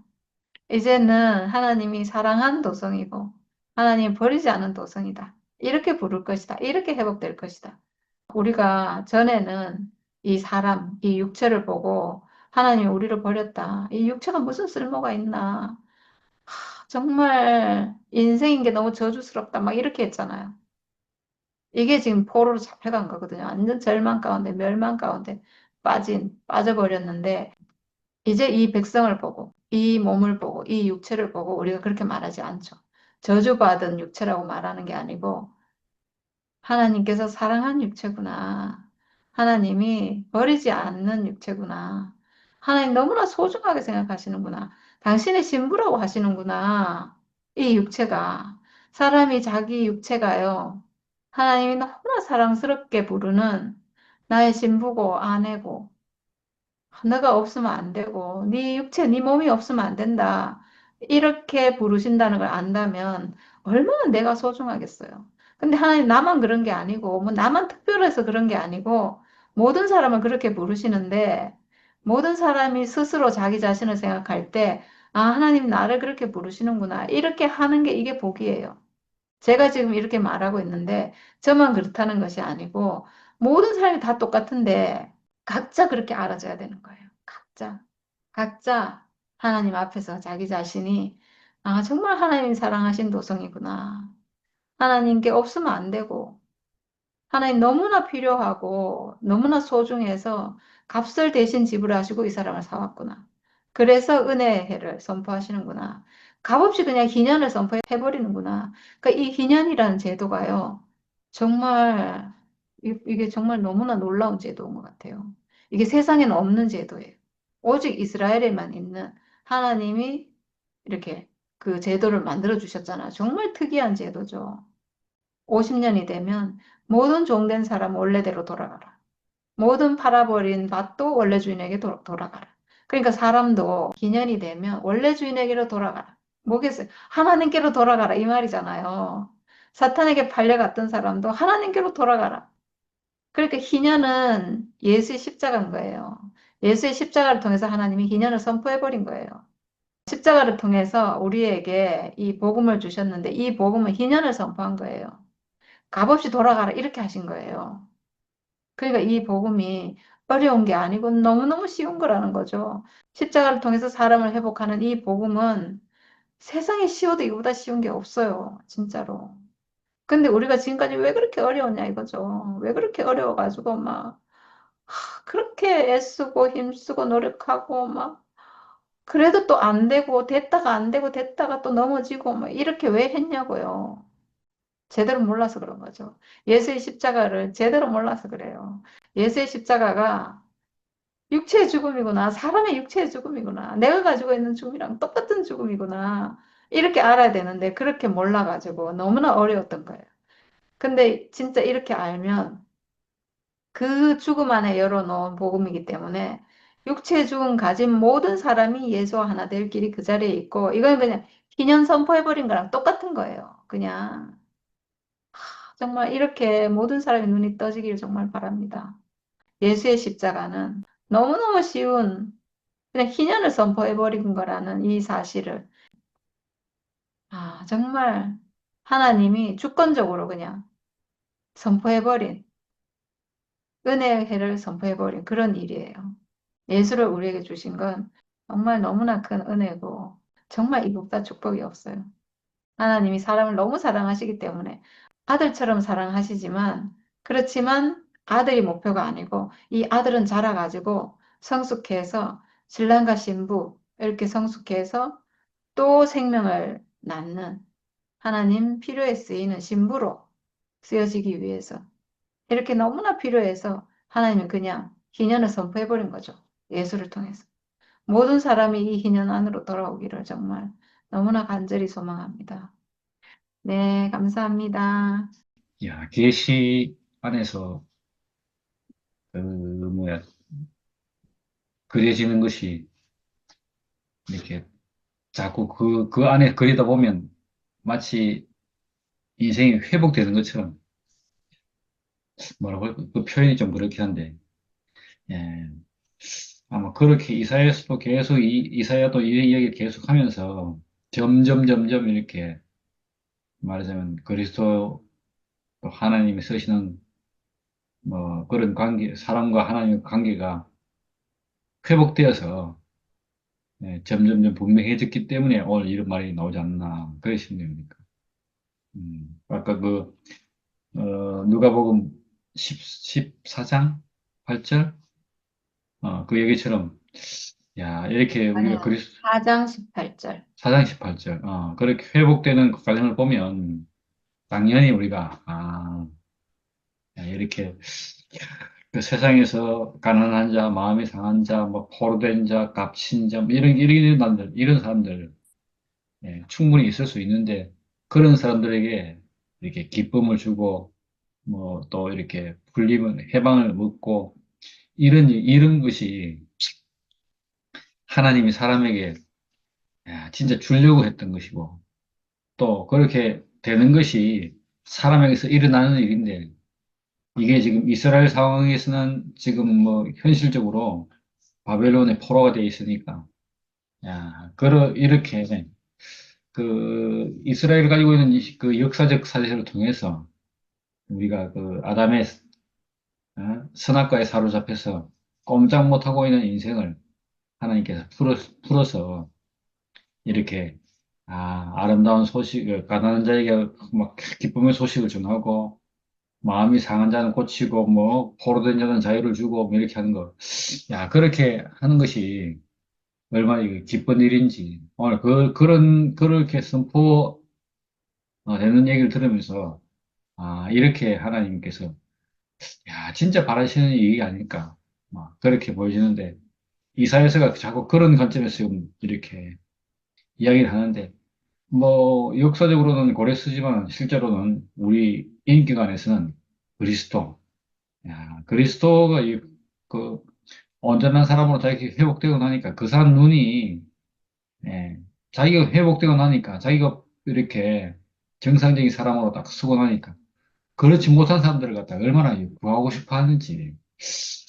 이제는 하나님이 사랑한 도성이고 하나님 버리지 않은 도성이다. 이렇게 부를 것이다. 이렇게 회복될 것이다. 우리가 전에는 이 사람, 이 육체를 보고 하나님이 우리를 버렸다. 이 육체가 무슨 쓸모가 있나. 정말 인생인 게 너무 저주스럽다. 막 이렇게 했잖아요. 이게 지금 포로로 잡혀간 거거든요. 완전 절망 가운데, 멸망 가운데 빠져버렸는데, 이제 이 백성을 보고, 이 몸을 보고, 이 육체를 보고 우리가 그렇게 말하지 않죠. 저주받은 육체라고 말하는 게 아니고, 하나님께서 사랑한 육체구나. 하나님이 버리지 않는 육체구나. 하나님 너무나 소중하게 생각하시는구나. 당신의 신부라고 하시는구나. 이 육체가. 사람이 자기 육체가요. 하나님이 너무나 사랑스럽게 부르는 나의 신부고 아내고 너가 없으면 안 되고 네 육체, 네 몸이 없으면 안 된다. 이렇게 부르신다는 걸 안다면 얼마나 내가 소중하겠어요. 근데 하나님 나만 그런 게 아니고 뭐 나만 특별해서 그런 게 아니고 모든 사람을 그렇게 부르시는데 모든 사람이 스스로 자기 자신을 생각할 때 아, 하나님 나를 그렇게 부르시는구나. 이렇게 하는 게 이게 복이에요. 제가 지금 이렇게 말하고 있는데 저만 그렇다는 것이 아니고 모든 사람이 다 똑같은데 각자 그렇게 알아줘야 되는 거예요. 각자 하나님 앞에서 자기 자신이 아, 정말 하나님이 사랑하신 도성이구나. 하나님께 없으면 안 되고 하나님 너무나 필요하고 너무나 소중해서 값을 대신 지불하시고 이 사람을 사왔구나. 그래서 은혜의 해를 선포하시는구나. 값없이 그냥 희년을 선포해버리는구나. 그러니까 이 희년이라는 제도가요. 정말 이게 정말 너무나 놀라운 제도인 것 같아요. 이게 세상에는 없는 제도예요. 오직 이스라엘에만 있는 하나님이 이렇게 그 제도를 만들어 주셨잖아요. 정말 특이한 제도죠. 50년이 되면 모든 종된 사람 원래대로 돌아가라. 모든 팔아버린 밭도 원래 주인에게 돌아가라. 그러니까 사람도 기년이 되면 원래 주인에게로 돌아가라. 뭐겠어요? 하나님께로 돌아가라. 이 말이잖아요. 사탄에게 팔려갔던 사람도 하나님께로 돌아가라. 그러니까 희년은 예수의 십자가인 거예요. 예수의 십자가를 통해서 하나님이 희년을 선포해버린 거예요. 십자가를 통해서 우리에게 이 복음을 주셨는데 이 복음은 희년을 선포한 거예요. 값없이 돌아가라 이렇게 하신 거예요. 그러니까 이 복음이 어려운 게 아니고 너무너무 쉬운 거라는 거죠. 십자가를 통해서 사람을 회복하는 이 복음은 세상에 쉬워도 이거보다 쉬운 게 없어요. 진짜로. 근데 우리가 지금까지 왜 그렇게 어려웠냐 이거죠. 왜 그렇게 어려워가지고 막 그렇게 애쓰고 힘쓰고 노력하고 막 그래도 또 안 되고 됐다가 안 되고 됐다가 또 넘어지고 뭐 이렇게 왜 했냐고요. 제대로 몰라서 그런 거죠. 예수의 십자가를 제대로 몰라서 그래요. 예수의 십자가가 육체의 죽음이구나. 사람의 육체의 죽음이구나. 내가 가지고 있는 죽음이랑 똑같은 죽음이구나. 이렇게 알아야 되는데 그렇게 몰라가지고 너무나 어려웠던 거예요. 근데 진짜 이렇게 알면 그 죽음 안에 열어놓은 복음이기 때문에 육체의 죽음 가진 모든 사람이 예수와 하나 될 길이 그 자리에 있고 이건 그냥 기년 선포해버린 거랑 똑같은 거예요. 그냥 정말 이렇게 모든 사람의 눈이 떠지기를 정말 바랍니다. 예수의 십자가는 너무너무 쉬운 그냥 희년을 선포해버린 거라는 이 사실을 정말 하나님이 주권적으로 그냥 선포해버린 은혜의 해를 선포해버린 그런 일이에요. 예수를 우리에게 주신 건 정말 너무나 큰 은혜고 정말 이것보다 축복이 없어요. 하나님이 사람을 너무 사랑하시기 때문에 아들처럼 사랑하시지만 그렇지만 아들이 목표가 아니고 이 아들은 자라가지고 성숙해서 신랑과 신부 이렇게 성숙해서 또 생명을 낳는 하나님 필요에 쓰이는 신부로 쓰여지기 위해서 이렇게 너무나 필요해서 하나님은 그냥 희년을 선포해버린 거죠. 예수를 통해서. 모든 사람이 이 희년 안으로 돌아오기를 정말 너무나 간절히 소망합니다. 네, 감사합니다. 야, 계시 안에서 뭐야 그려지는 것이 이렇게 자꾸 그 안에 그리다 보면 마치 인생이 회복되는 것처럼 뭐라고 할까? 그 표현이 좀 그렇긴 한데 예, 아마 그렇게 이사야서도 계속 이사야도 이 이야기를 계속하면서 점점 이렇게 말하자면 그리스도 또 하나님이 쓰시는 뭐 그런 관계 사람과 하나님의 관계가 회복되어서 점점점 분명해졌기 때문에 오늘 이런 말이 나오지 않나 그러시면 됩니까? 아까 누가복음 14장 8절 그 얘기처럼 야 이렇게 우리가 아니요, 그리스 4장 18절. 4장 18절 그렇게 회복되는 그 과정을 보면 당연히 우리가 야, 이렇게 그 세상에서 가난한 자, 마음이 상한 자, 뭐 포로된 자, 값진 자, 뭐 이런 사람들 충분히 있을 수 있는데 그런 사람들에게 이렇게 기쁨을 주고 뭐 또 이렇게 풀림을 해방을 얻고 이런 것이 하나님이 사람에게 진짜 주려고 했던 것이고 또 그렇게 되는 것이 사람에게서 일어나는 일인데 이게 지금 이스라엘 상황에서는 지금 뭐 현실적으로 바벨론의 포로가 돼 있으니까 이렇게 그 이스라엘 가지고 있는 그 역사적 사실을 통해서 우리가 그 아담의 선악과에 사로잡혀서 꼼짝 못하고 있는 인생을 하나님께서 풀어서 이렇게 아름다운 소식, 가난한 자에게 막 기쁨의 소식을 전하고 마음이 상한 자는 고치고 뭐 포로된 자는 자유를 주고 뭐 이렇게 하는 거. 야, 그렇게 하는 것이 얼마나 이게 기쁜 일인지 오늘 그렇게 선포 되는 얘기를 들으면서 이렇게 하나님께서 야, 진짜 바라시는 일이 아닐까. 막 그렇게 보여지는데, 이사야서가 자꾸 그런 관점에서 지금 이렇게 이야기를 하는데, 뭐, 역사적으로는 고레스지만 실제로는 우리 인격안에서는 그리스도, 야, 그리스도가 그 온전한 사람으로 자기 회복되고 나니까 그 사람 눈이, 예, 자기가 회복되고 나니까 자기가 이렇게 정상적인 사람으로 딱 서고 나니까 그렇지 못한 사람들을 갖다 얼마나 구하고 싶어 하는지.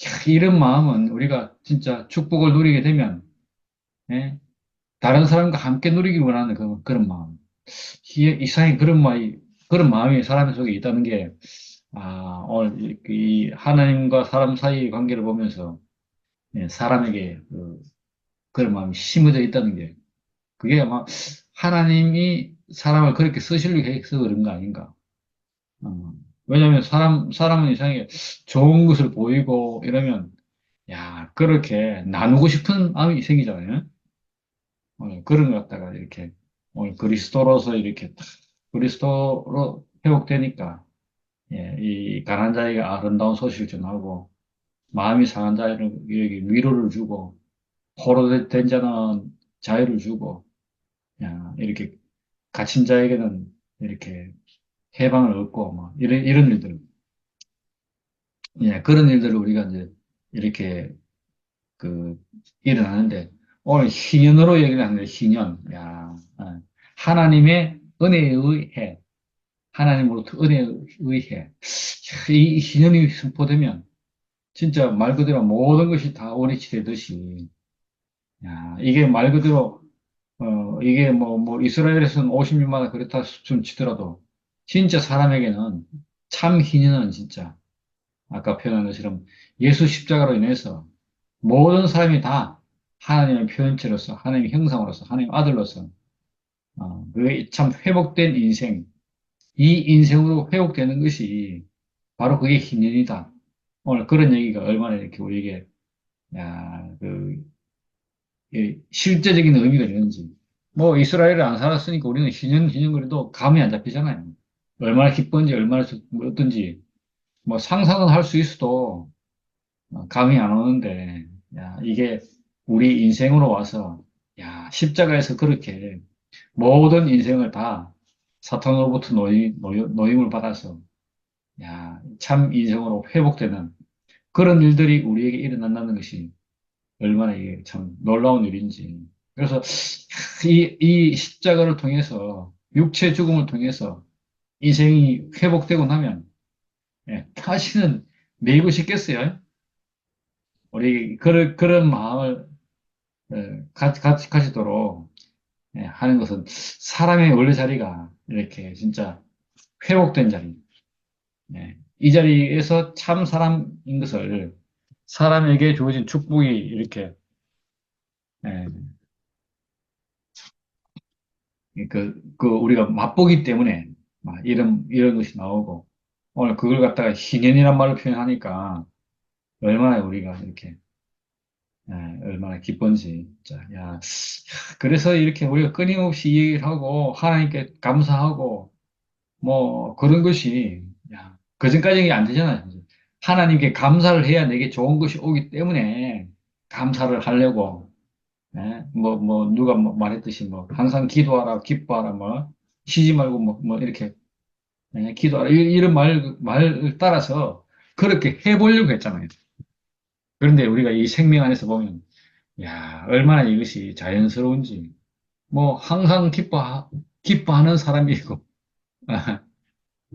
야, 이런 마음은 우리가 진짜 축복을 누리게 되면, 예, 다른 사람과 함께 누리길 원하는 그런 마음. 이상히 그런 마음이 사람 속에 있다는 게, 오늘 이 하나님과 사람 사이의 관계를 보면서, 예, 사람에게 그런 마음이 심어져 있다는 게, 그게 아마 하나님이 사람을 그렇게 쓰시려고 해서 그런 거 아닌가. 어, 왜냐하면 사람은 이상하게 좋은 것을 보이고 이러면, 야, 그렇게 나누고 싶은 마음이 생기잖아요. 그런 것 갖다가 이렇게, 오늘 그리스도로서 이렇게 딱 그리스도로 회복되니까, 예, 이 가난한 자에게 아름다운 소식을 전하고, 마음이 상한 자에게 위로를 주고, 포로된 자는 자유를 주고, 야, 이렇게 갇힌 자에게는 이렇게 해방을 얻고, 뭐, 이런 일들, 예, 그런 일들을 우리가 이제 이렇게 그 일어나는데, 오늘 희년으로 얘기를 하는데, 희년. 야, 하나님의 은혜에 의해, 하나님으로부터 은혜에 의해, 이 희년이 선포되면, 진짜 말 그대로 모든 것이 다 원위치 되듯이, 야, 이게 말 그대로, 이게 이스라엘에서는 50년마다 그렇다 좀 치더라도, 진짜 사람에게는, 참 희년은 진짜, 아까 표현한 것처럼 예수 십자가로 인해서 모든 사람이 다 하나님의 표현체로서, 하나님의 형상으로서, 하나님의 아들로서, 그게 참 회복된 인생, 이 인생으로 회복되는 것이 바로 그게 희년이다. 오늘 그런 얘기가 얼마나 이렇게 우리에게, 야, 이 실제적인 의미가 있는지. 뭐, 이스라엘을 안 살았으니까 우리는 희년 그래도 감이 안 잡히잖아요. 얼마나 기쁜지, 얼마나 어떤지, 뭐 상상은 할 수 있어도, 감이 안 오는데, 야, 이게 우리 인생으로 와서, 야, 십자가에서 그렇게 모든 인생을 다 사탄으로부터 노임을 받아서, 야, 참 인생으로 회복되는 그런 일들이 우리에게 일어난다는 것이 얼마나 이게 참 놀라운 일인지. 그래서 이 십자가를 통해서, 육체 죽음을 통해서 인생이 회복되고 나면, 예, 다시는 매이고 싶겠어요? 우리 그런 마음을 가지도록, 예, 하는 것은 사람의 원래 자리가 이렇게 진짜 회복된 자리. 예, 이 자리에서 참 사람인 것을 사람에게 주어진 축복이 이렇게, 예, 우리가 맛보기 때문에 막 이런 것이 나오고, 오늘 그걸 갖다가 희년이란 말을 표현하니까 얼마나 우리가 이렇게, 예, 얼마나 기쁜지. 자, 야, 그래서 이렇게 우리가 끊임없이 이 얘기를 하고 하나님께 감사하고 뭐 그런 것이, 야, 그전까지는 안 되잖아요. 하나님께 감사를 해야 내게 좋은 것이 오기 때문에 감사를 하려고, 예? 누가 말했듯이 항상 기도하라, 기뻐하라, 쉬지 말고 이렇게, 예, 기도하라. 이런 말을 따라서 그렇게 해보려고 했잖아요. 그런데 우리가 이 생명 안에서 보면, 야, 얼마나 이것이 자연스러운지, 항상 기뻐하는 사람이고,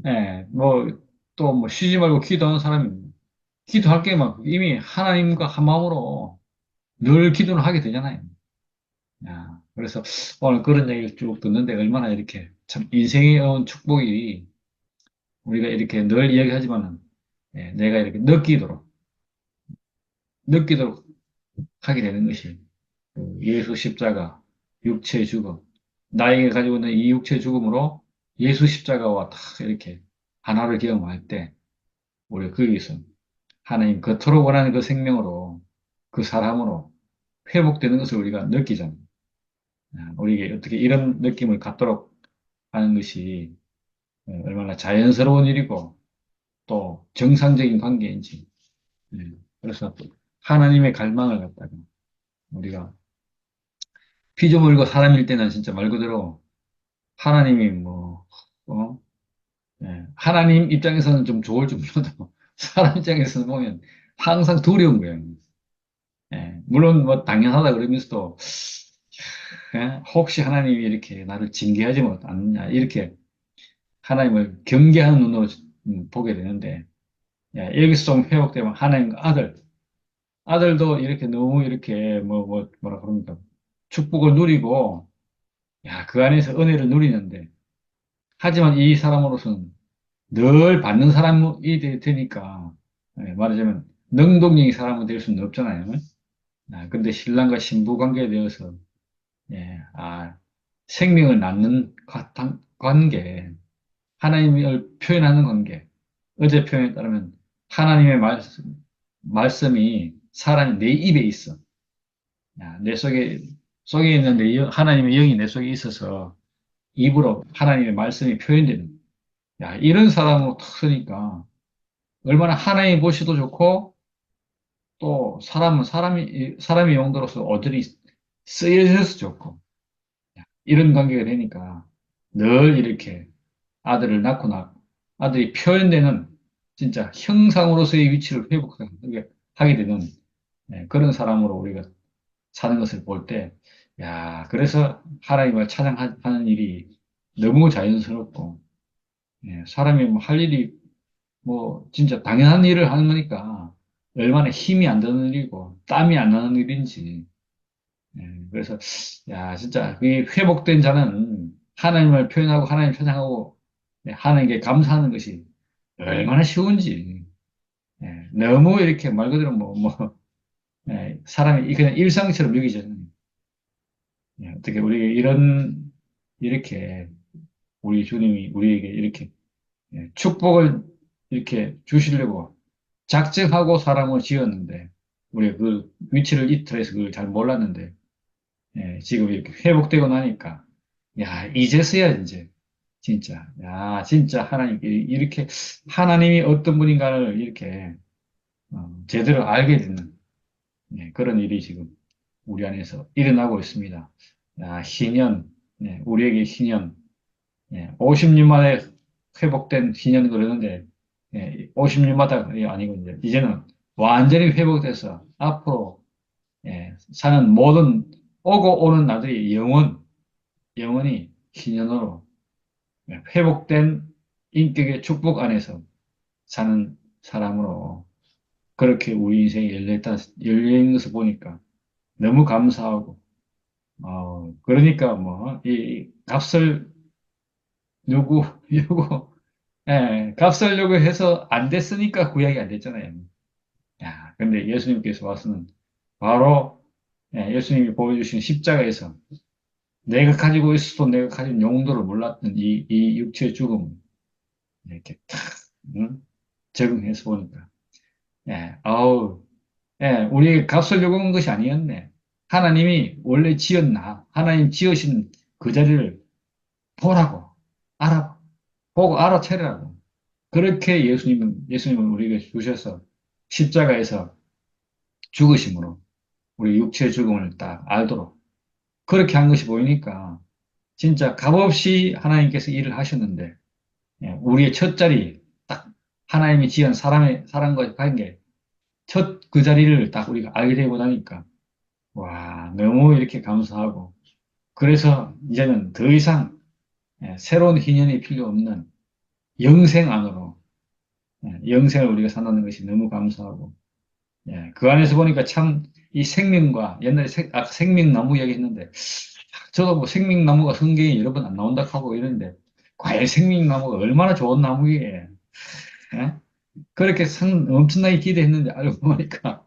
예, 또 쉬지 말고 기도하는 사람이, 기도할 게 막 이미 하나님과 한 마음으로 늘 기도를 하게 되잖아요. 야, 그래서 오늘 그런 얘기를 쭉 듣는데 얼마나 이렇게 참 인생에 온 축복이 우리가 이렇게 늘 이야기하지만은, 예, 내가 이렇게 느끼도록 하게 되는 것이 예수 십자가, 육체 죽음, 나에게 가지고 있는 이 육체 죽음으로 예수 십자가와 다 이렇게 하나를 경험할 때 우리가 거기서 하나님 그토록 원하는 그 생명으로 그 사람으로 회복되는 것을 우리가 느끼잖아요. 우리에게 어떻게 이런 느낌을 갖도록 하는 것이 얼마나 자연스러운 일이고 또 정상적인 관계인지. 예. 그래서 하나님의 갈망을 갖다가 우리가 피좀 흘리고 사람일 때는 진짜 말 그대로 하나님이 뭐, 어? 예. 하나님 입장에서는 좀 좋을지 몰라도 사람 입장에서는 보면 항상 두려운 거예요. 예. 물론 뭐 당연하다 그러면서도 예? 혹시 하나님이 이렇게 나를 징계하지 않느냐 이렇게 하나님을 경계하는 눈으로 보게 되는데 예. 여기서 좀 회복되면 하나님 아들도 이렇게 너무 이렇게 뭐라 그럽니까 축복을 누리고 야, 그 안에서 은혜를 누리는데 하지만 이 사람으로서는 늘 받는 사람이 되니까 예, 말하자면 능동적인 사람은 될 수는 없잖아요. 아, 근데 신랑과 신부 관계에 대해서 예, 생명을 낳는 관계, 하나님을 표현하는 관계. 어제 표현에 따르면 하나님의 말씀이 사람이 내 입에 있어. 야, 내 속에 있는 하나님의 영이 내 속에 있어서 입으로 하나님의 말씀이 표현되는. 야, 이런 사람으로 탁 서니까 얼마나 하나님 보시도 좋고 또 사람의 용도로서 어들이 쓰여져서 좋고 이런 관계가 되니까 늘 이렇게 아들을 낳고 아들이 표현되는 진짜 형상으로서의 위치를 회복하게 되는 그런 사람으로 우리가 사는 것을 볼 때, 야, 그래서 하나님을 찬양하는 일이 너무 자연스럽고, 사람이 뭐 할 일이 뭐 진짜 당연한 일을 하는 거니까 얼마나 힘이 안 드는 일이고 땀이 안 나는 일인지. 그래서 야 진짜 이 회복된 자는 하나님을 표현하고 하나님 찬양하고 하나님께 감사하는 것이 얼마나 쉬운지. 너무 이렇게 말 그대로 사람이 그냥 일상처럼 여기잖아요. 어떻게 우리 이렇게 우리 주님이 우리에게 이렇게 축복을 이렇게 주시려고 작정하고 사람을 지었는데, 우리가 그 위치를 이탈해서 그걸 잘 몰랐는데, 지금 이렇게 회복되고 나니까, 야, 이제서야 이제, 진짜, 야, 진짜 이렇게, 하나님이 어떤 분인가를 이렇게, 제대로 알게 되는, 그런 일이 지금 우리 안에서 일어나고 있습니다. 야, 희년, 우리에게 희년, 50년 만에 회복된 희년 그러는데, 50년마다 아니고, 이제는 완전히 회복돼서 앞으로, 사는 모든 오고 오는 날들이 영원히 희년으로 회복된 인격의 축복 안에서 사는 사람으로 그렇게 우리 인생이 열려있는 것을 보니까 너무 감사하고, 그러니까 이 값을 요구, 요구, 값을 요구해서 안 됐으니까 구약이 안 됐잖아요. 야, 근데 예수님께서 와서는 바로 예수님이 보여주신 십자가에서 내가 가지고 있어도 내가 가진 용도를 몰랐던 이 육체의 죽음 이렇게 탁 응? 적응해서 보니까 아우 우리 값을 요구한 것이 아니었네. 하나님이 원래 지었나? 하나님 지으신 그 자리를 보라고 보고 알아채라고. 그렇게 예수님은 우리에게 주셔서 십자가에서 죽으심으로 우리 육체의 죽음을 딱 알도록 그렇게 한 것이 보이니까 진짜 값없이 하나님께서 일을 하셨는데 우리의 첫 자리 딱 하나님이 지은 사람과의 관계 첫 그 자리를 딱 우리가 알게 되고 나니까 와 너무 이렇게 감사하고 그래서 이제는 더 이상 새로운 희년이 필요 없는 영생 안으로 영생을 우리가 산다는 것이 너무 감사하고 그 안에서 보니까 참 이 생명과 옛날에 아까 생명나무 이야기 했는데 저도 뭐 생명나무가 성경에 여러 번 안 나온다 하고 이러는데 과연 생명나무가 얼마나 좋은 나무기에 예? 그렇게 엄청나게 기대했는데 알고 보니까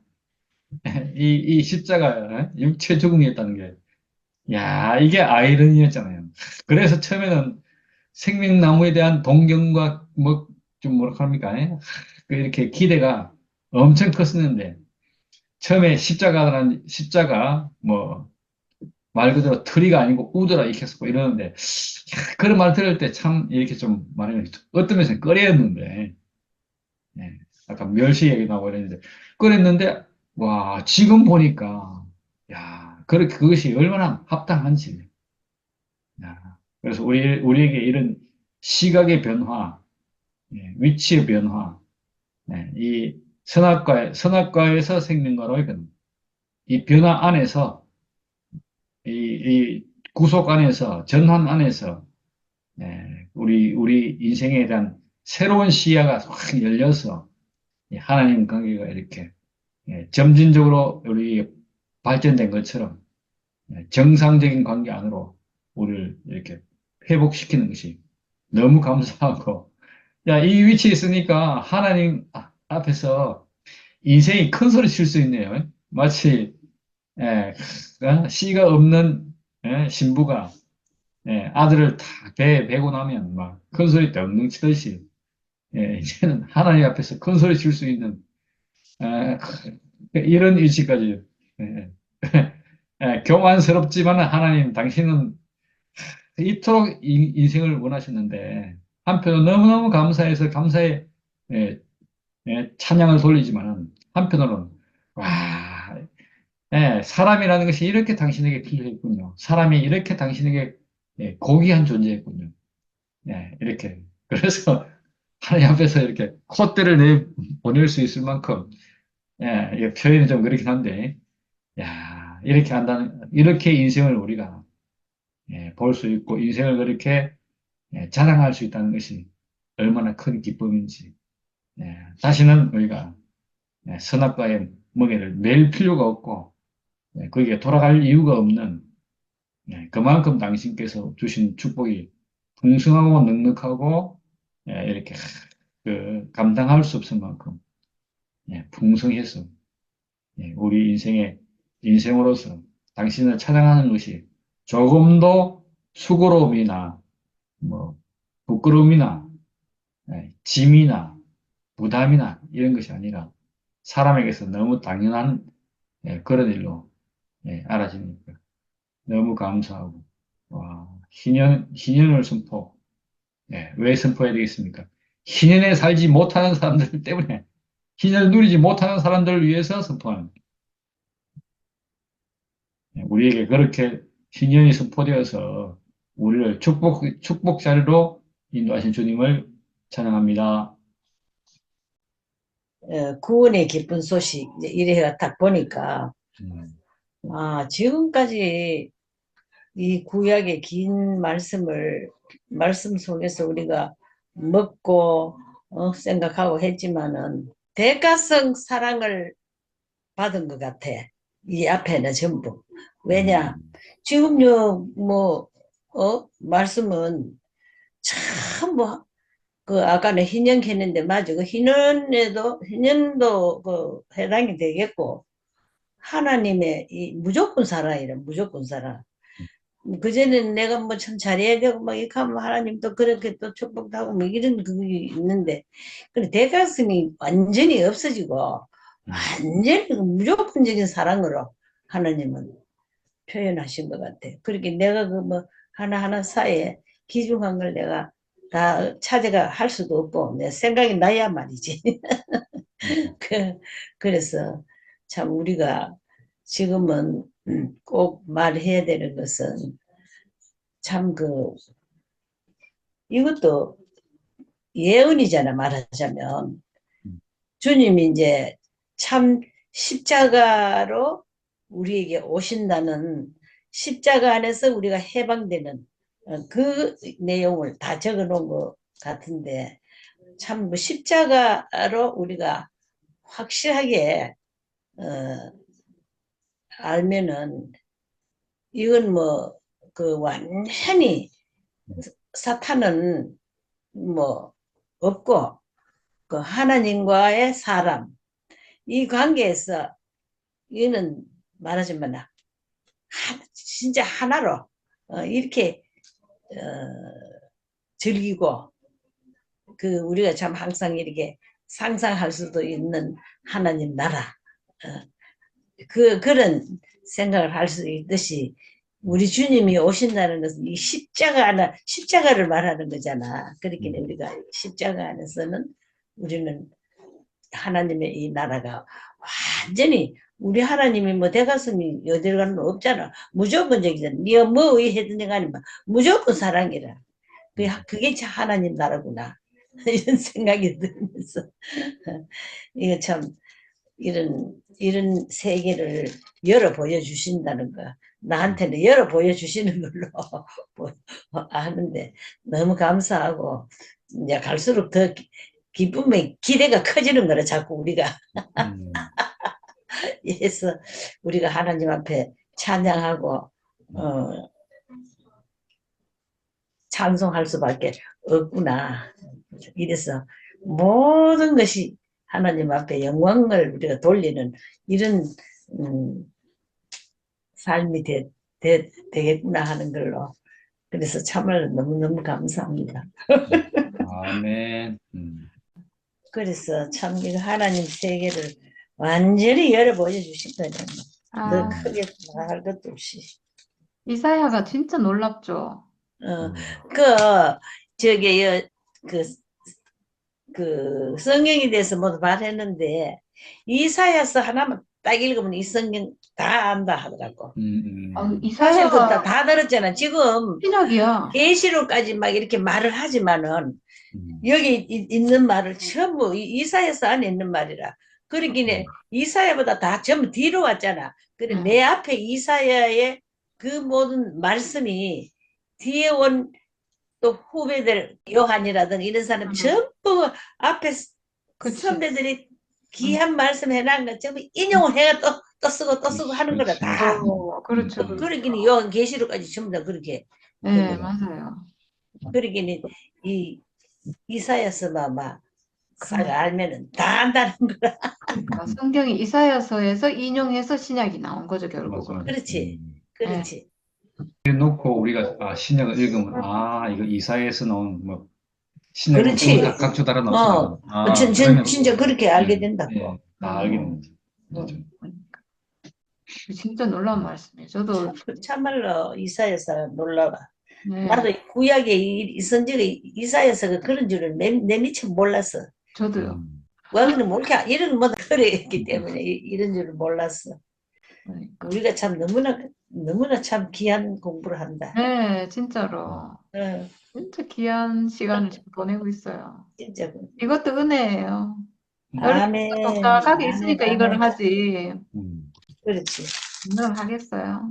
이 십자가 육체 죽음이었다는 게 야 이게 아이러니였잖아요. 그래서 처음에는 생명나무에 대한 동경과 좀 뭐라 합니까? 이렇게 기대가 엄청 컸었는데 처음에 십자가 말 그대로 트리가 아니고 우드라 익혔었고 이러는데 그런 말 들을 때 참 이렇게 좀 말하면 어떤 면에서 꺼려였는데 예, 약간 멸시 얘기 나오고 이랬는데, 그랬는데, 와, 지금 보니까, 야, 그것이 얼마나 합당한지. 야, 그래서 우리에게 이런 시각의 변화, 예, 위치의 변화, 예, 이 선악과에서 생명과로의 변화, 이 변화 안에서, 이 구속 안에서, 전환 안에서, 예, 우리 인생에 대한 새로운 시야가 확 열려서, 이 하나님 관계가 이렇게 예, 점진적으로 우리 발전된 것처럼 예, 정상적인 관계 안으로 우리를 이렇게 회복시키는 것이 너무 감사하고, 야, 이 위치에 있으니까 하나님 앞에서 인생이 큰 소리 칠 수 있네요. 마치 예, 씨가 없는 예, 신부가 예, 아들을 다 배에 베고 나면 막 큰 소리 덩덩 치듯이 예, 이제는 하나님 앞에서 큰 소리 칠 수 있는 예, 이런 위치까지 예, 예, 교만스럽지만 하나님 당신은 이토록 인생을 원하셨는데 한편으로 너무너무 감사해서 감사의 예, 찬양을 돌리지만 한편으로는 와 사람이라는 것이 이렇게 당신에게 필요했군요. 사람이 이렇게 당신에게 고귀한 존재였군요. 이렇게 그래서 하나님 앞에서 이렇게 콧대를 내 보낼 수 있을 만큼 이게 표현이 좀 그렇긴 한데 야 이렇게 한다는 이렇게 인생을 우리가 볼 수 있고 인생을 그렇게 자랑할 수 있다는 것이 얼마나 큰 기쁨인지 다시는 우리가 선악과의 멍에를 맬 필요가 없고 거기에 돌아갈 이유가 없는 그만큼 당신께서 주신 축복이 풍성하고 넉넉하고 이렇게 감당할 수 없을 만큼 풍성해서 우리 인생으로서 당신을 찬양하는 것이 조금도 수고로움이나 뭐 부끄러움이나 짐이나 부담이나 이런 것이 아니라 사람에게서 너무 당연한 그런 일로 알아지니까 너무 감사하고 와 희년을 선포 왜 선포해야 되겠습니까? 희년에 살지 못하는 사람들 때문에 희년을 누리지 못하는 사람들을 위해서 선포하는 우리에게 그렇게 희년이 선포되어서 우리를 축복 자리로 인도하신 주님을 찬양합니다. 구원의 기쁜 소식 이래 딱 보니까 음, 지금까지 이 구약의 긴 말씀 속에서 우리가 먹고 생각하고 했지만은 대가성 사랑을 받은 것 같아. 이 앞에는 전부. 왜냐? 음, 지금 말씀은 참 아까는 희년 했는데 맞아. 그 희년도 해당이 되겠고 하나님의 이 무조건 살아 이래 무조건 살아. 그전에는 내가 뭐 참 잘해야 되고 막 이렇게 하면 하나님도 그렇게 또 축복도 하고 뭐 이런 그게 있는데 근데 대가성이 완전히 없어지고 음, 완전히 무조건적인 사랑으로 하나님은 표현하신 것 같아. 그렇게 내가 그 뭐 하나하나 사이에 기중한 걸 내가 다 찾아가 할 수도 없고 내 생각이 나야 말이지. 음, 그래서 참 우리가 지금은 꼭 말해야 되는 것은 참 이것도 예언이잖아 말하자면 음, 주님이 이제 참 십자가로 우리에게 오신다는 십자가 안에서 우리가 해방되는 그 내용을 다 적어 놓은 것 같은데 참 뭐 십자가로 우리가 확실하게 어, 알면은 이건 뭐 완전히 사탄은 뭐 없고 그 하나님과의 사람 이 관계에서 이거는 말하자면 진짜 하나로 이렇게 즐기고 우리가 참 항상 이렇게 상상할 수도 있는 하나님 나라 그런 생각을 할 수 있듯이 우리 주님이 오신다는 것은 이 십자가를 말하는 거잖아. 그렇기 때문에 우리가 십자가 안에서는 우리는 하나님의 이 나라가 완전히 우리 하나님이 뭐 대가슴이 어딜 가는 거 없잖아. 무조건적이잖아. 네가 뭐 의해든지 간에 무조건 사랑이라. 그게 참 하나님 나라구나. 이런 생각이 들면서 이거 참 이런 세계를 열어 보여주신다는 거 나한테는 열어 보여주시는 걸로 아는데 너무 감사하고 이제 갈수록 더 기쁨의 기대가 커지는 거라 자꾸 우리가 음, 그래서 우리가 하나님 앞에 찬양하고 찬송할 수밖에 없구나. 이래서 모든 것이 하나님 앞에 영광을 우리가 돌리는 이런 삶이 되겠구나 하는 걸로. 그래서 참말로 너무너무 감사합니다. 아멘. 그래서 참 이거 하나님 세계를 완전히 열어 보여주신 거네요. 더 아, 크게 말할 것도 없이. 이사야가 진짜 놀랍죠. 어, 그, 저기, 그, 그, 성경에 대해서 모두 말했는데, 이사야서 하나만 딱 읽으면 이 성경 다 안다 하더라고. 사실 그 이사야가 다 들었잖아. 지금 신약이야. 계시록까지 막 이렇게 말을 하지만은, 여기 있는 말을 전부 이사야서 안에 있는 말이라. 그러기에 이사야보다 다 전부 뒤로 왔잖아. 그래 내 앞에 이사야의 그 모든 말씀이 뒤에 온 또 후배들 요한이라든가 이런 사람 전부 앞에 그치. 선배들이 귀한 말씀 해놓은 거 전부 인용을 해가 또 쓰고 또 쓰고 하는 거라 다. 그렇죠. 그러기는 요한 계시록까지 전부 다 그렇게. 네, 맞아요. 그러기는 이 이사야서만 막 알면은 다 안다는 거라. 그러니까 성경이 이사야서에서 인용해서 신약이 나온 거죠, 결국은. 그렇지. 그렇지. 놓고 우리가 신약을 읽으면 이거 이사야에서 나온 뭐 신약은 그렇지. 전부 다 각주 달아 나오잖아. 진짜 그러면 그렇게 알게 된다고. 다 알게 되는 거지. 맞아. 진짜 놀라운 말씀이에요. 저도 참말로 이사야서 놀라워. 네, 나도 구약의 이 선지의 이사야서가 그런 줄은 내 미처 몰랐어. 저도요. 와그는 뭐 이렇게 이런 뭐 그랬기 때문에 이런 줄은 몰랐어. 그러니까. 우리가 참 너무나 참 귀한 공부를 한다. 네, 진짜로. 응, 진짜 귀한 시간을 지금 보내고 있어요. 진짜. 이것도 은혜예요. 어릴 아멘, 때 독특하게 아멘, 있으니까 이거를 아멘. 하지. 음. 그렇지. 늘 하겠어요.